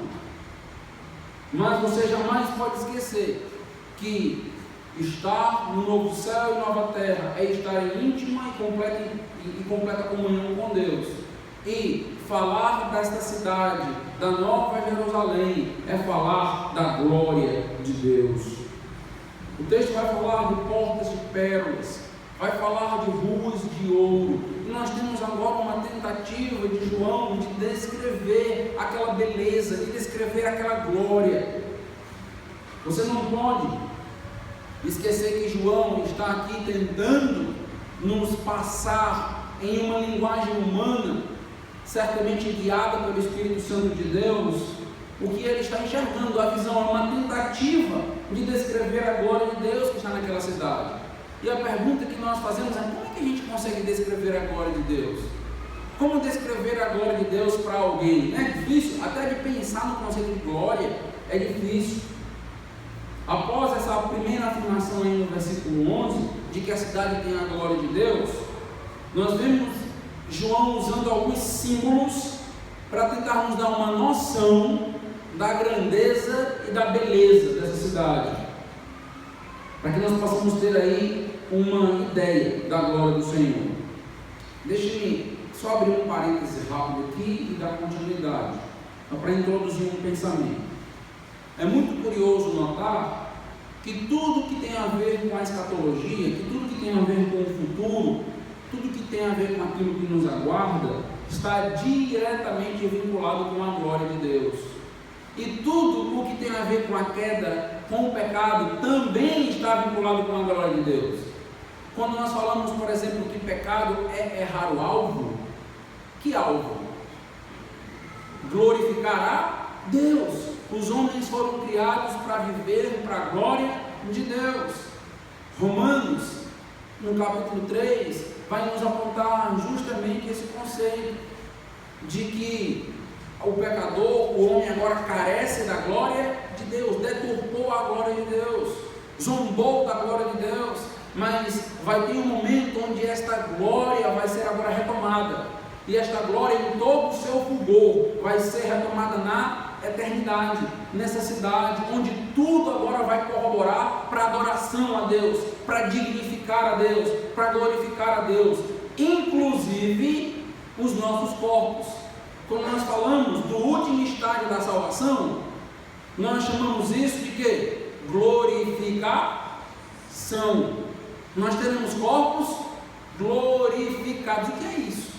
mas você jamais pode esquecer que estar no novo céu e nova terra é estar em íntima e completa comunhão com Deus. E falar desta cidade, da Nova Jerusalém, é falar da glória de Deus. O texto vai falar de portas de pérolas, vai falar de ruas de ouro. E nós temos agora uma tentativa de João de descrever aquela beleza, de descrever aquela glória. Você não pode esquecer que João está aqui tentando nos passar em uma linguagem humana, certamente guiada pelo Espírito Santo de Deus, o que ele está enxergando. A visão é uma tentativa de descrever a glória de Deus que está naquela cidade. E a pergunta que nós fazemos é: como é que a gente consegue descrever a glória de Deus? Como descrever a glória de Deus para alguém? É difícil, até de pensar no conceito de glória é difícil. Após essa primeira afirmação aí no versículo 11, de que a cidade tem a glória de Deus, nós vemos João usando alguns símbolos para tentar nos dar uma noção da grandeza e da beleza dessa cidade, para que nós possamos ter aí uma ideia da glória do Senhor. Deixe-me só abrir um parêntese rápido aqui e dar continuidade, para introduzir um pensamento. É muito curioso notar que tudo que tem a ver com a escatologia, que tudo que tem a ver com o futuro, tudo que tem a ver com aquilo que nos aguarda, está diretamente vinculado com a glória de Deus. E tudo o que tem a ver com a queda, com o pecado, também está vinculado com a glória de Deus. Quando nós falamos, por exemplo, que pecado é errar o alvo, que alvo? Glorificará Deus. Os homens foram criados para viver para a glória de Deus. Romanos, no capítulo 3, vai nos apontar justamente esse conceito de que o pecador, o homem agora carece da glória de Deus, deturpou a glória de Deus, zombou da glória de Deus, mas vai ter um momento onde esta glória vai ser agora retomada, e esta glória em todo o seu fulgor vai ser retomada na eternidade, nessa cidade, onde tudo agora vai corroborar para adoração a Deus, para dignificar a Deus, para glorificar a Deus, inclusive os nossos corpos. Quando nós falamos do último estágio da salvação, nós chamamos isso de quê? Glorificação. Nós teremos corpos glorificados. O que é isso?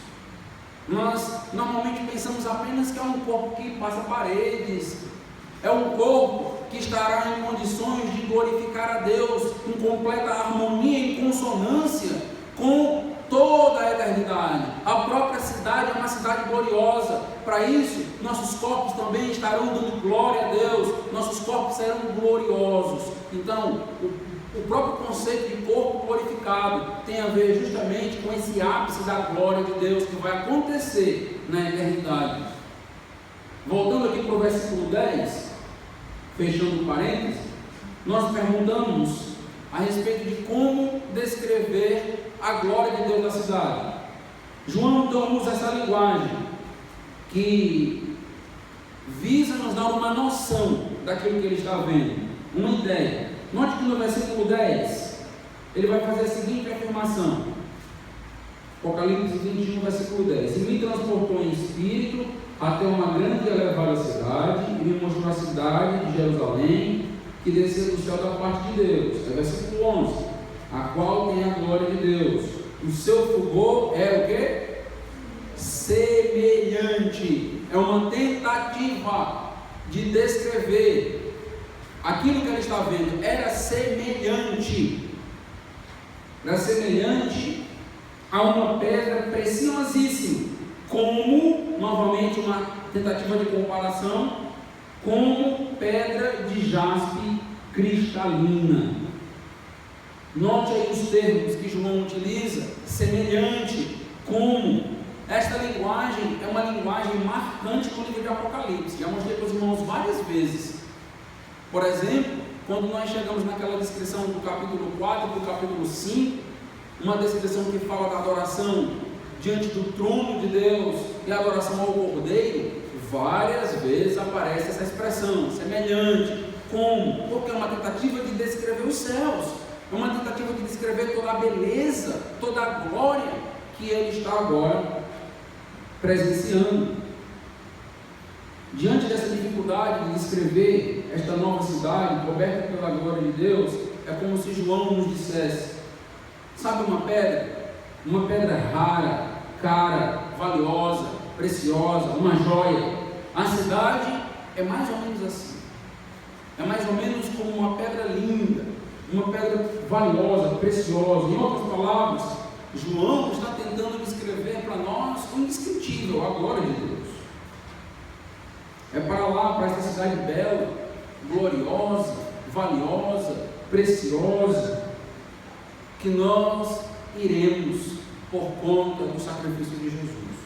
Nós normalmente pensamos apenas que é um corpo que passa paredes, é um corpo que estará em condições de glorificar a Deus em completa harmonia e consonância com toda a eternidade. A própria cidade é uma cidade gloriosa. Para isso, nossos corpos também estarão dando glória a Deus, nossos corpos serão gloriosos. Então, o próprio conceito de corpo glorificado tem a ver justamente com esse ápice da glória de Deus que vai acontecer na eternidade. Voltando aqui para o versículo 10, fechando o parênteses, nós perguntamos a respeito de como descrever a glória de Deus da cidade. João então usa essa linguagem que visa nos dar uma noção daquilo que ele está vendo, uma ideia. Note que no versículo 10 ele vai fazer a seguinte afirmação, Apocalipse 21, versículo 10: e me transportou em espírito até uma grande e elevada cidade, e me mostrou a cidade de Jerusalém, que desceu do céu da parte de Deus. É versículo 11: a qual tem a glória de Deus. O seu fulgor é o que? Semelhante. É uma tentativa de descrever aquilo que ele está vendo. Era semelhante. Era semelhante a uma pedra preciosíssima. Como, novamente, uma tentativa de comparação, como pedra de jaspe cristalina. Note aí os termos que João utiliza: semelhante, como. Esta linguagem é uma linguagem marcante no livro de Apocalipse. Já mostrei para os irmãos várias vezes. Por exemplo, quando nós chegamos naquela descrição do capítulo 4 e do capítulo 5, uma descrição que fala da adoração diante do trono de Deus e a adoração ao Cordeiro, várias vezes aparece essa expressão, semelhante, como, porque é uma tentativa de descrever os céus, é uma tentativa de descrever toda a beleza, toda a glória que ele está agora presenciando. Diante dessa dificuldade de descrever esta nova cidade coberta pela glória de Deus, é como se João nos dissesse: sabe uma pedra? Uma pedra rara, cara, valiosa, preciosa, uma joia. A cidade é mais ou menos assim. É mais ou menos como uma pedra linda, uma pedra valiosa, preciosa. Em outras palavras, João está tentando descrever para nós o indescritível, a glória de Deus. É para lá, para essa cidade bela, gloriosa, valiosa, preciosa, que nós iremos por conta do sacrifício de Jesus.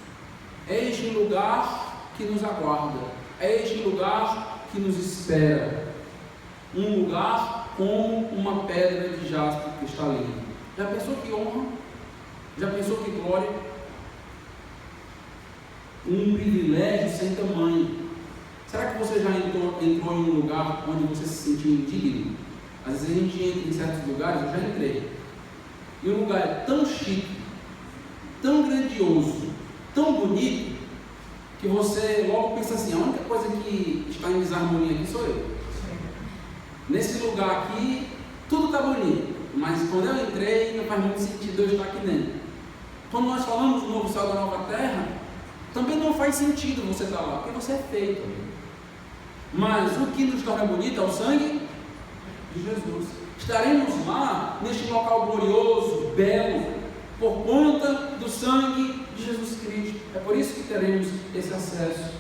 É este lugar que nos aguarda, é este lugar que nos espera, um lugar como uma pedra de jaspe cristalino. Já pensou que honra? Já pensou que glória? um privilégio sem tamanho. Será que você já entrou em um lugar onde você se sentiu indigno? Às vezes a gente entra em certos lugares, eu já entrei, e o lugar é tão chique, tão grandioso, tão bonito, que você logo pensa assim: a única coisa que está em desarmonia aqui sou eu. Nesse lugar aqui, tudo está bonito, mas quando eu entrei, não faz muito sentido eu estar aqui dentro. Quando nós falamos do novo céu e da nova terra, também não faz sentido você estar lá, porque você é feito. Mas o que nos torna bonito é o sangue de Jesus. Estaremos lá, neste local glorioso, belo, por conta do sangue de Jesus Cristo. É por isso que teremos esse acesso.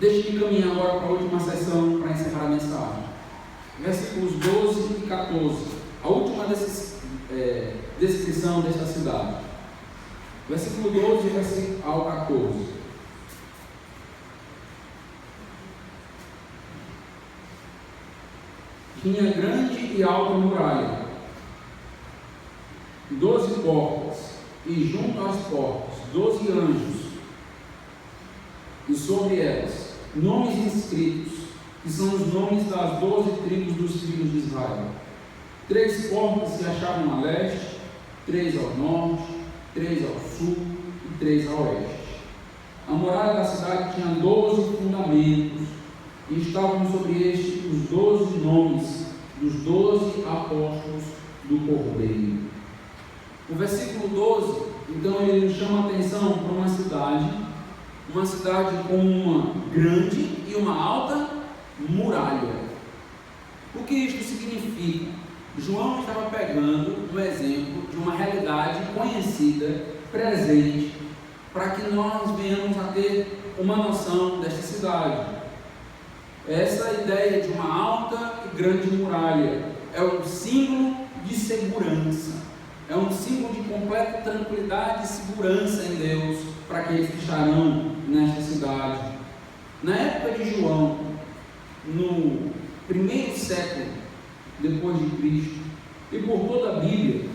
Deixe-me caminhar agora para a última sessão, para encerrar a mensagem. Versículos 12 e 14. A última descrição desta cidade. Versículo 12 ao 14. Tinha grande e alta muralha, 12 portas, e junto às portas 12 anjos, e sobre elas nomes inscritos, que são os nomes das 12 tribos dos filhos de Israel. 3 portas se achavam a leste, 3 ao norte, 3 ao sul e 3 a oeste. A muralha da cidade tinha 12 fundamentos, e estavam sobre este os 12 nomes dos 12 apóstolos do Cordeiro. O versículo 12, então, ele nos chama a atenção para uma cidade com uma grande e uma alta muralha. O que isto significa? João estava pegando um exemplo de uma realidade conhecida, presente, para que nós venhamos a ter uma noção desta cidade. Essa ideia de uma alta e grande muralha é um símbolo de segurança, é um símbolo de completa tranquilidade e segurança em Deus para aqueles que estarão nesta cidade. Na época de João, no primeiro século depois de Cristo, e por toda a Bíblia,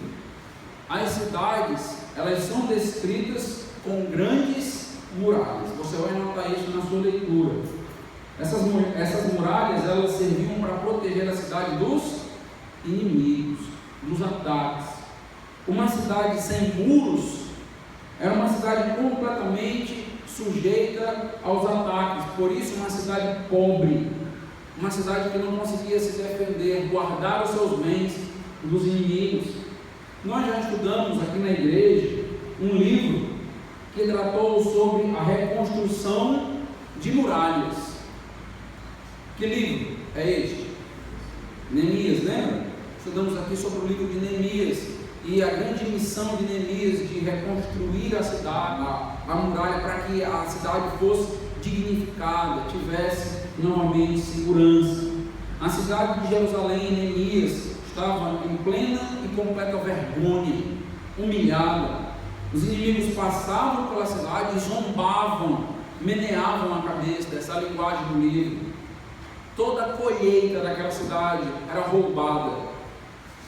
as cidades, elas são descritas com grandes muralhas. Você vai notar isso na sua leitura. Essas muralhas, elas serviam para proteger a cidade dos inimigos, dos ataques. Uma cidade sem muros era uma cidade completamente sujeita aos ataques, por isso uma cidade pobre, uma cidade que não conseguia se defender, guardar os seus bens dos inimigos. Nós já estudamos aqui na igreja um livro que tratou sobre a reconstrução de muralhas. Que livro é este? Neemias, lembra? Estudamos aqui sobre o livro de Neemias e a grande missão de Neemias de reconstruir a cidade, a muralha, para que a cidade fosse dignificada, tivesse novamente segurança. A cidade de Jerusalém, Neemias, estava em plena e completa vergonha, humilhada. Os inimigos passavam pela cidade e zombavam, meneavam a cabeça, essa linguagem do livro. Toda a colheita daquela cidade era roubada,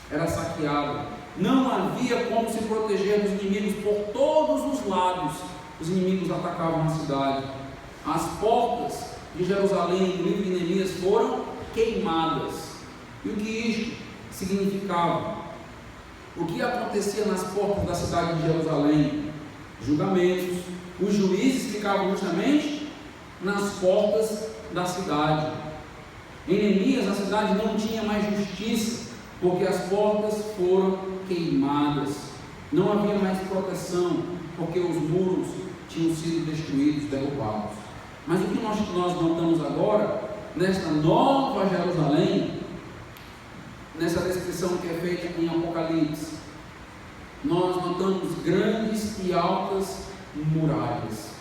era saqueada. Não havia como se proteger dos inimigos por todos os lados. Os inimigos atacavam a cidade. As portas de Jerusalém, no livro de Neemias, foram queimadas. E o que isto significava? O que acontecia nas portas da cidade de Jerusalém? Julgamentos. Os juízes ficavam justamente nas portas da cidade. Em Neemias, a cidade não tinha mais justiça, porque as portas foram queimadas. Não havia mais proteção, porque os muros tinham sido destruídos, derrubados. Mas o que nós notamos agora, nesta nova Jerusalém, nessa descrição que é feita em Apocalipse, nós notamos grandes e altas muralhas,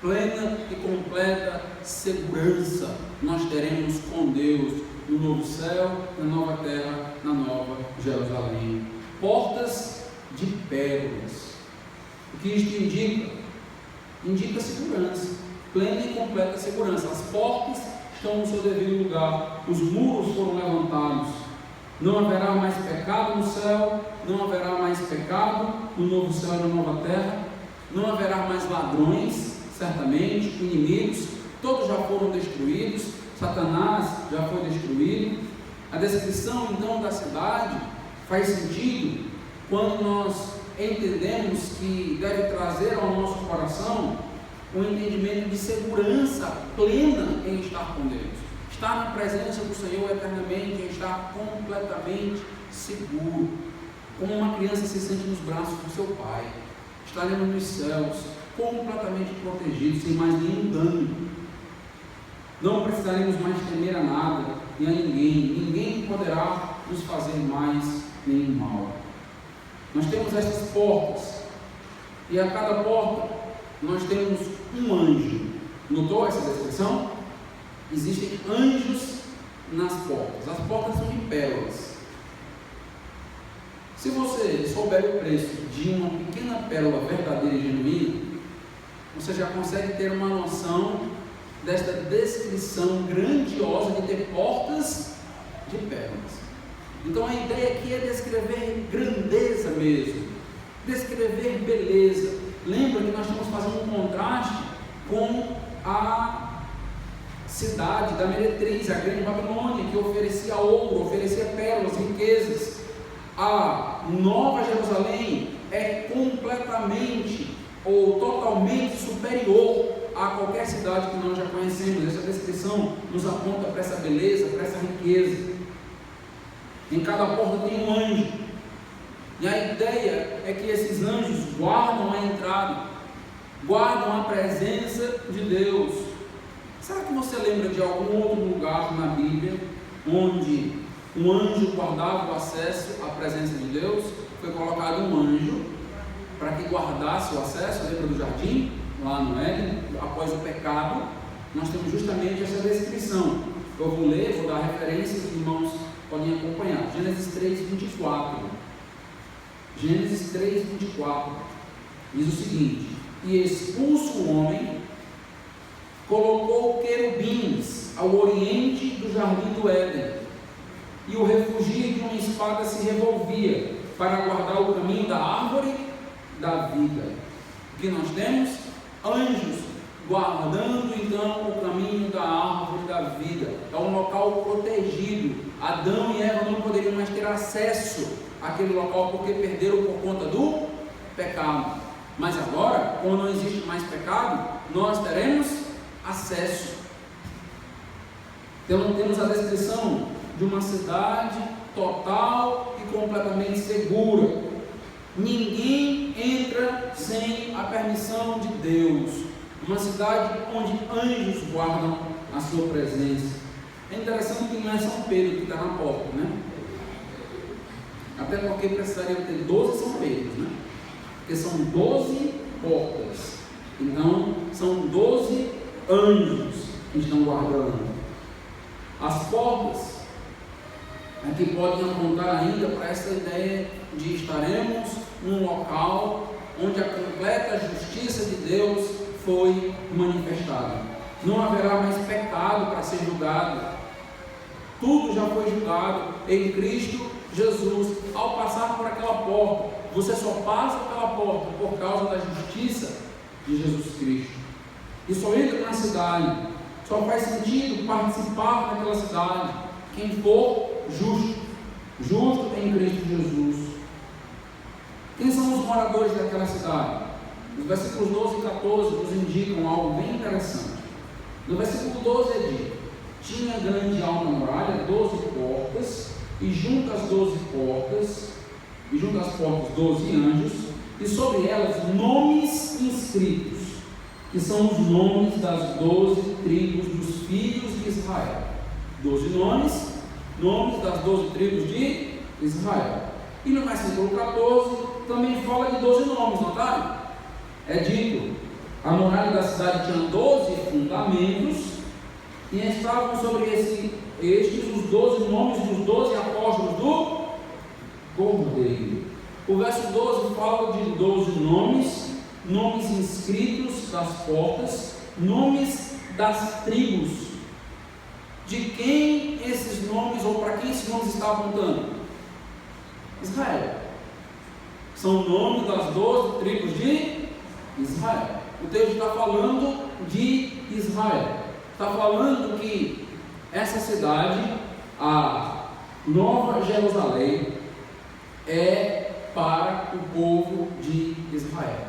plena e completa segurança nós teremos com Deus no novo céu, na nova terra, na nova Jerusalém. Portas de pérolas. O que isto indica? Indica segurança, plena e completa segurança. As portas estão no seu devido lugar, os muros foram levantados. Não haverá mais pecado no céu, não haverá mais pecado no novo céu e na nova terra. não haverá mais ladrões, certamente, inimigos, todos já foram destruídos, Satanás já foi destruído. A descrição então da cidade faz sentido quando nós entendemos que deve trazer ao nosso coração um entendimento de segurança plena em estar com Deus. Estar na presença do Senhor eternamente, é estar completamente seguro, como uma criança se sente nos braços do seu pai. Estaremos nos céus, completamente protegidos, sem mais nenhum dano. Não precisaremos mais temer a nada e a ninguém. Ninguém poderá nos fazer mais nenhum mal. Nós temos essas portas, e a cada porta nós temos um anjo. Notou essa descrição? Existem anjos nas portas. As portas são de pérolas. Se você souber o preço de uma pequena pérola verdadeira e genuína, você já consegue ter uma noção desta descrição grandiosa de ter portas de pérolas. Então a ideia aqui é descrever grandeza mesmo, descrever beleza. Lembra que nós estamos fazendo um contraste com a cidade da meretriz, a grande Babilônia, que oferecia ouro, oferecia pérolas, riquezas. A Nova Jerusalém é completamente ou totalmente superior a qualquer cidade que nós já conhecemos. Essa descrição nos aponta para essa beleza, para essa riqueza. Em cada porta tem um anjo, e a ideia é que esses anjos guardam a entrada, guardam a presença de Deus. Será que você lembra de algum outro lugar na Bíblia onde um anjo guardava o acesso à presença de Deus? Foi colocado um anjo para que guardasse o acesso. Lembra do jardim? Lá no Éden, após o pecado, nós temos justamente essa descrição. Eu vou ler, vou dar referência, os irmãos podem acompanhar. Gênesis 3:24. Gênesis 3:24 diz o seguinte: e expulso o homem, colocou querubins ao oriente do jardim do Éden, e o refugio de uma espada se revolvia para guardar o caminho da árvore da vida. O que nós temos? Anjos guardando então o caminho da árvore da vida. É um local protegido. Adão e Eva não poderiam mais ter acesso àquele local porque perderam por conta do pecado. Mas agora, como não existe mais pecado, nós teremos acesso. Então temos a descrição de uma cidade total e completamente segura. Ninguém entra sem a permissão de Deus. Uma cidade onde anjos guardam a sua presença. É interessante que não é São Pedro que está na porta, né? Até porque precisaria ter 12 São Pedros, né? Porque são 12 portas. Então, são 12 anjos que estão guardando. As portas aqui podem apontar ainda para essa ideia de estaremos num local onde a completa justiça de Deus foi manifestada. Não haverá mais pecado para ser julgado. Tudo já foi julgado em Cristo Jesus. Ao passar por aquela porta, você só passa pela porta por causa da justiça de Jesus Cristo. E só entra na cidade, só faz sentido participar daquela cidade quem for justo em Cristo Jesus. Quem são os moradores daquela cidade? Os versículos 12 e 14 nos indicam algo bem interessante. No versículo 12 é dito: tinha grande alta muralha, 12 portas, e junto às 12 portas, e junto às portas 12 anjos, e sobre elas nomes inscritos, que são os nomes das 12 tribos dos filhos de Israel. 12 nomes das 12 tribos de Israel. E no versículo 14 também fala de 12 nomes, notaram? É dito: a muralha da cidade tinha 12 fundamentos, e estavam sobre estes os 12 nomes dos 12 apóstolos do Cordeiro. O verso 12 fala de 12 nomes inscritos das portas, nomes das tribos. De quem esses nomes, ou para quem esses nomes estão apontando? Israel. São nomes das 12 tribos de Israel. O texto está falando de Israel. Está falando que essa cidade, a Nova Jerusalém, é para o povo de Israel.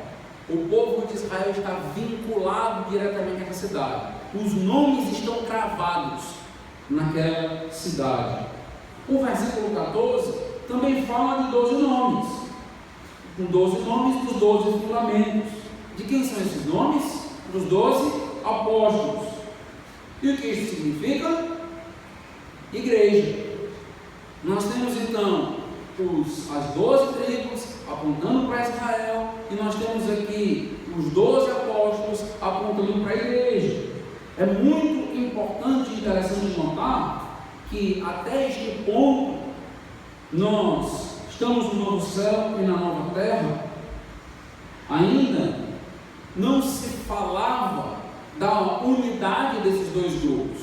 O povo de Israel está vinculado diretamente à cidade. Os nomes estão cravados naquela cidade. O versículo 14 também fala de 12 nomes. Com 12 nomes dos 12 fundamentos. De quem são esses nomes? Dos 12 apóstolos. E o que isso significa? Igreja. Nós temos então as 12 tribos apontando para Israel, e nós temos aqui os 12 apóstolos apontando para a igreja. É muito importante e interessante notar que até este ponto nós estamos no novo céu e na nova terra. Ainda não se falava da unidade desses dois grupos.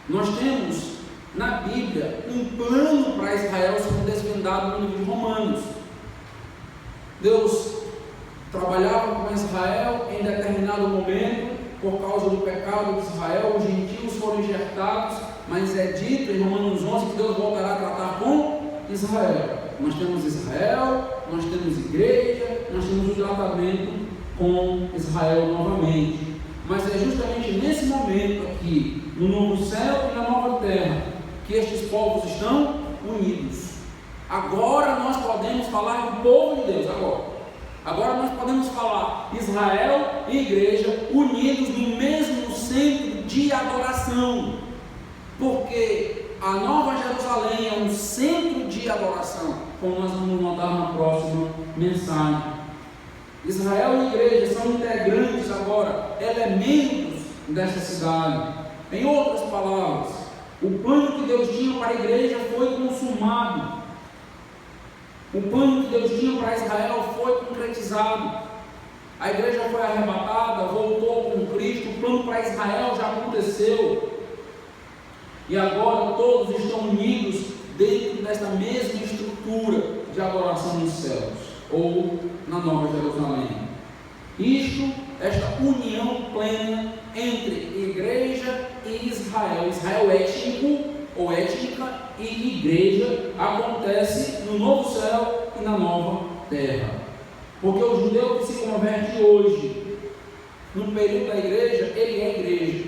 Nós temos na Bíblia um plano para Israel sendo desvendado no livro de Romanos. Deus trabalhava com Israel em determinado momento. Por causa do pecado de Israel, os gentios foram enxertados, mas é dito em Romanos 11 que Deus voltará a tratar com Israel. Nós temos Israel, nós temos igreja, nós temos o tratamento com Israel novamente. Mas é justamente nesse momento aqui, no novo céu e na nova terra, que estes povos estão unidos. Agora nós podemos falar do povo de Deus. Agora nós podemos falar Israel e igreja unidos no mesmo centro de adoração, porque a Nova Jerusalém é um centro de adoração, como nós vamos notar na próxima mensagem. Israel e igreja são integrantes agora, elementos desta cidade. Em outras palavras, o plano que Deus tinha para a igreja foi consumado. O plano que Deus tinha para Israel foi concretizado. A igreja foi arrebatada, voltou com Cristo. O plano para Israel já aconteceu. E agora todos estão unidos dentro desta mesma estrutura de adoração nos céus, ou na Nova Jerusalém. Esta união plena entre igreja e Israel. Israel étnico ou étnica e igreja acontece no novo céu e na nova terra. Porque o judeu que se converte hoje, no período da igreja, ele é igreja.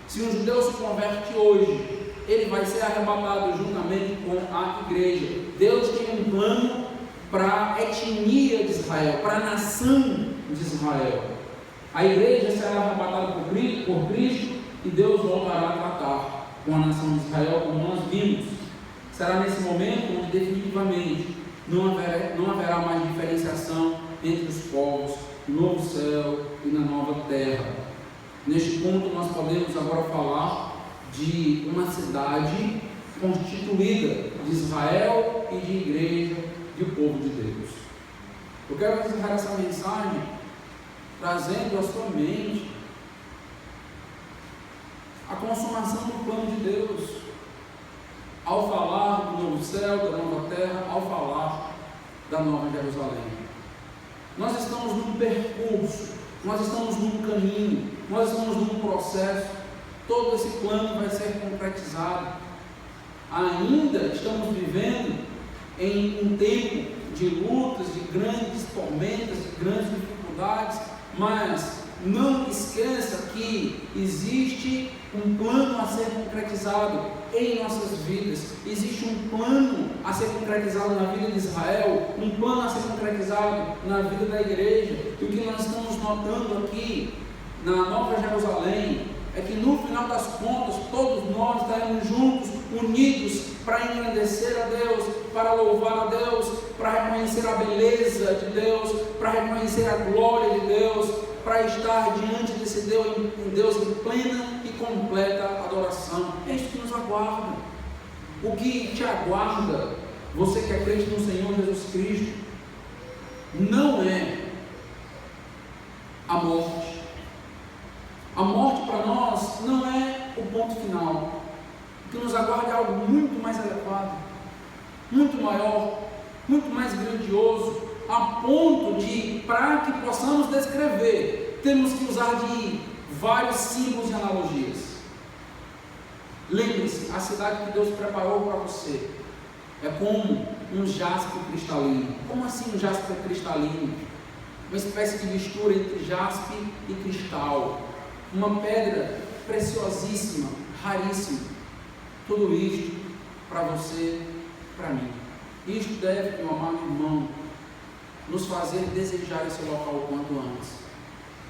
Se um judeu se converte hoje, ele vai ser arrebatado juntamente com a igreja. Deus tem um plano para a etnia de Israel, para a nação de Israel. A igreja será arrebatada por Cristo e Deus voltará a tratar com a nação de Israel, como nós vimos. Será nesse momento onde definitivamente não haverá mais diferenciação entre os povos, no novo céu e na nova terra. Neste ponto nós podemos agora falar de uma cidade constituída de Israel e de igreja, de povo de Deus. Eu quero encerrar essa mensagem trazendo à sua mente a consumação do plano de Deus, ao falar do novo céu, da nova terra, ao falar da Nova Jerusalém. Nós estamos num percurso, nós estamos num caminho, nós estamos num processo. Todo esse plano vai ser concretizado. Ainda estamos vivendo em um tempo de lutas, de grandes tormentas, de grandes dificuldades, mas não esqueça que existe um plano a ser concretizado em nossas vidas. Existe um plano a ser concretizado na vida de Israel, um plano a ser concretizado na vida da igreja. E o que nós estamos notando aqui na Nova Jerusalém é que no final das contas todos nós estaremos juntos, unidos para engrandecer a Deus, para louvar a Deus, para reconhecer a beleza de Deus, para reconhecer a glória de Deus, para estar diante desse Deus em plena e completa adoração. É isso que nos aguarda. O que te aguarda, você que é crente no Senhor Jesus Cristo, não é a morte. A morte para nós não é o ponto final. O que nos aguarda é algo muito mais elevado, muito maior, muito mais grandioso, a ponto de, para que possamos descrever, temos que usar de vários símbolos e analogias. Lembre-se, a cidade que Deus preparou para você é como um jaspe cristalino. Como assim um jaspe cristalino? Uma espécie de mistura entre jaspe e cristal. Uma pedra preciosíssima, raríssima. Tudo isto para você, para mim. Isto deve, meu amado irmão, nos fazer desejar esse local o quanto antes.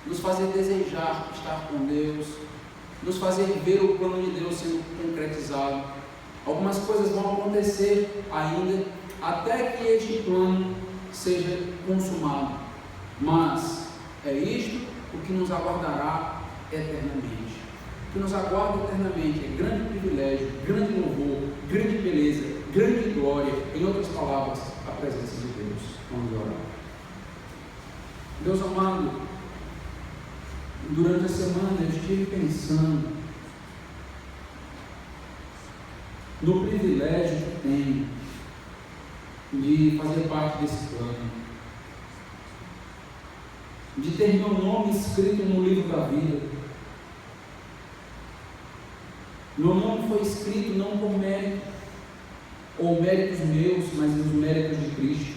Nos fazer desejar estar com Deus. Nos fazer ver o plano de Deus sendo concretizado. Algumas coisas vão acontecer ainda até que este plano seja consumado. Mas é isto o que nos aguardará eternamente. O que nos aguarda eternamente é grande privilégio, grande louvor, grande beleza, grande glória. Em outras palavras, a presença de Deus. Vamos orar. Deus amado, durante a semana eu estive pensando no privilégio que tenho de fazer parte desse plano, de ter meu nome escrito no livro da vida. Meu nome foi escrito não por mérito, ou méritos meus, mas nos méritos de Cristo.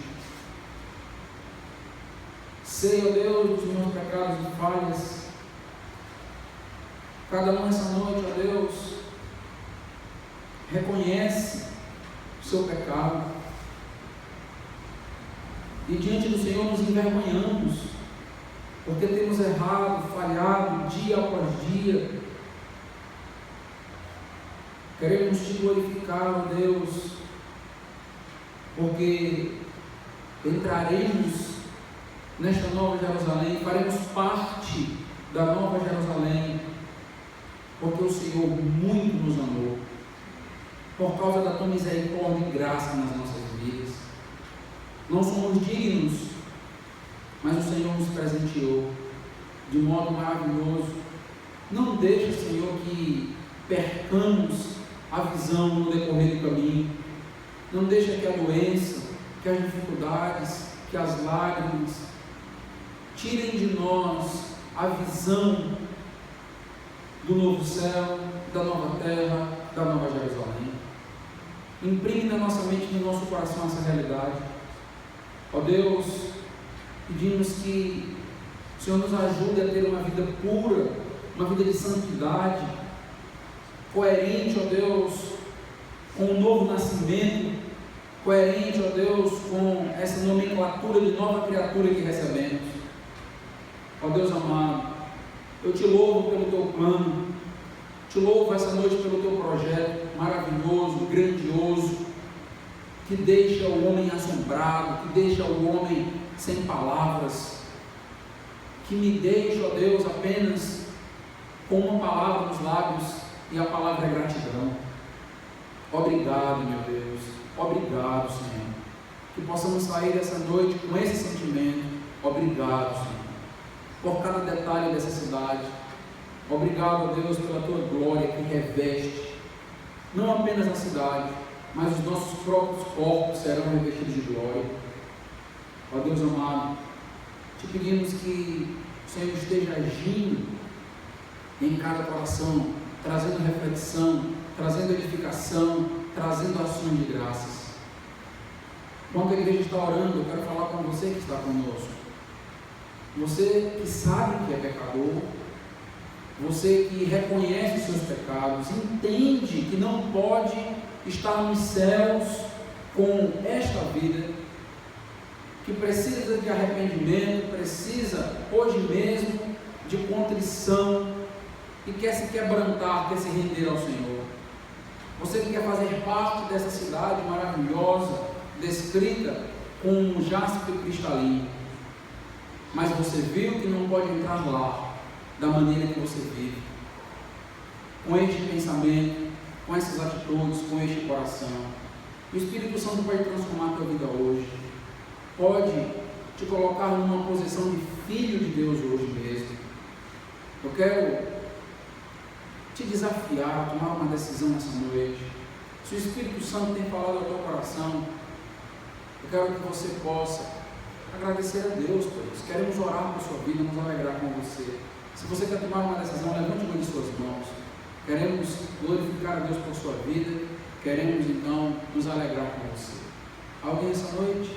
Sei, ó Deus, dos meus pecados e falhas. Cada um essa noite, ó Deus, reconhece o seu pecado. E diante do Senhor nos envergonhamos, porque temos errado, falhado, dia após dia. Queremos te glorificar, ó Deus, porque entraremos nesta nova Jerusalém, faremos parte da nova Jerusalém, porque o Senhor muito nos amou, por causa da tua misericórdia e graça nas nossas vidas. Não somos dignos, mas o Senhor nos presenteou de modo maravilhoso. Não deixa, Senhor, que percamos a visão no decorrer do caminho. Não deixa que a doença, que as dificuldades, que as lágrimas tirem de nós a visão do novo céu, da nova terra, da nova Jerusalém. Imprime na nossa mente e no nosso coração essa realidade. Ó Deus, pedimos que o Senhor nos ajude a ter uma vida pura, uma vida de santidade, coerente, ó Deus, com o novo nascimento, coerente, ó Deus, com essa nomenclatura de nova criatura que recebemos. Ó Deus amado, eu te louvo pelo teu plano, te louvo essa noite pelo teu projeto maravilhoso, grandioso, que deixa o homem assombrado, que deixa o homem sem palavras, que me deixa, ó Deus, apenas com uma palavra nos lábios, e a palavra é gratidão. Obrigado, meu Deus, obrigado, Senhor, que possamos sair dessa noite com esse sentimento. Obrigado, Senhor, por cada detalhe dessa cidade. Obrigado, Deus, pela tua glória que reveste não apenas a cidade, mas os nossos próprios corpos serão revestidos de glória. Ó Deus amado, te pedimos que o Senhor esteja agindo em cada coração, trazendo reflexão, trazendo edificação, trazendo ações de graças. Enquanto a igreja está orando, eu quero falar com você que está conosco. Você que sabe que é pecador, você que reconhece os seus pecados, entende que não pode estar nos céus com esta vida, que precisa de arrependimento, precisa hoje mesmo de contrição, e quer se quebrantar, quer se render ao Senhor. Você que quer fazer parte dessa cidade maravilhosa, descrita com um jaspe cristalino, mas você viu que não pode entrar lá da maneira que você vive, com este pensamento, com essas atitudes, com este coração. O Espírito Santo pode transformar a tua vida hoje, pode te colocar numa posição de filho de Deus hoje mesmo. Eu quero te desafiar a tomar uma decisão nessa noite. Se o Espírito Santo tem falado ao teu coração, eu quero que você possa agradecer a Deus por isso. Queremos orar por sua vida, nos alegrar com você. Se você quer tomar uma decisão, levante uma de suas mãos. Queremos glorificar a Deus por sua vida. Queremos então nos alegrar com você. Alguém essa noite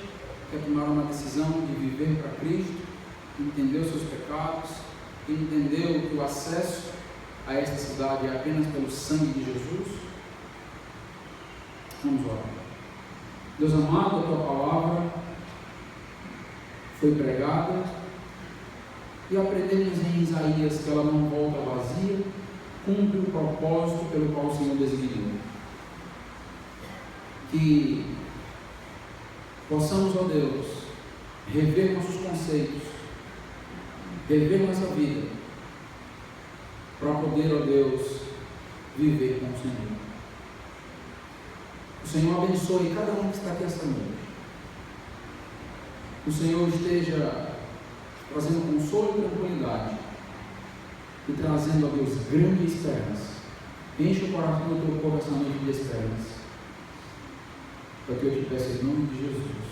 quer tomar uma decisão de viver para Cristo, entender os seus pecados, entender que o acesso a esta cidade é apenas pelo sangue de Jesus? Vamos orar. Deus amado, a tua palavra foi pregada e aprendemos em Isaías que ela não volta vazia, cumpre o propósito pelo qual o Senhor designou. Que possamos, ó Deus, rever nossos conceitos, rever nossa vida, para poder, ó Deus, viver com o Senhor. O Senhor abençoe cada um que está aqui esta noite. Que o Senhor esteja trazendo consolo e tranquilidade e trazendo, ó Deus, grande esperança. Enche o coração do teu povo essa noite de esperança. Para que eu te peça em nome de Jesus.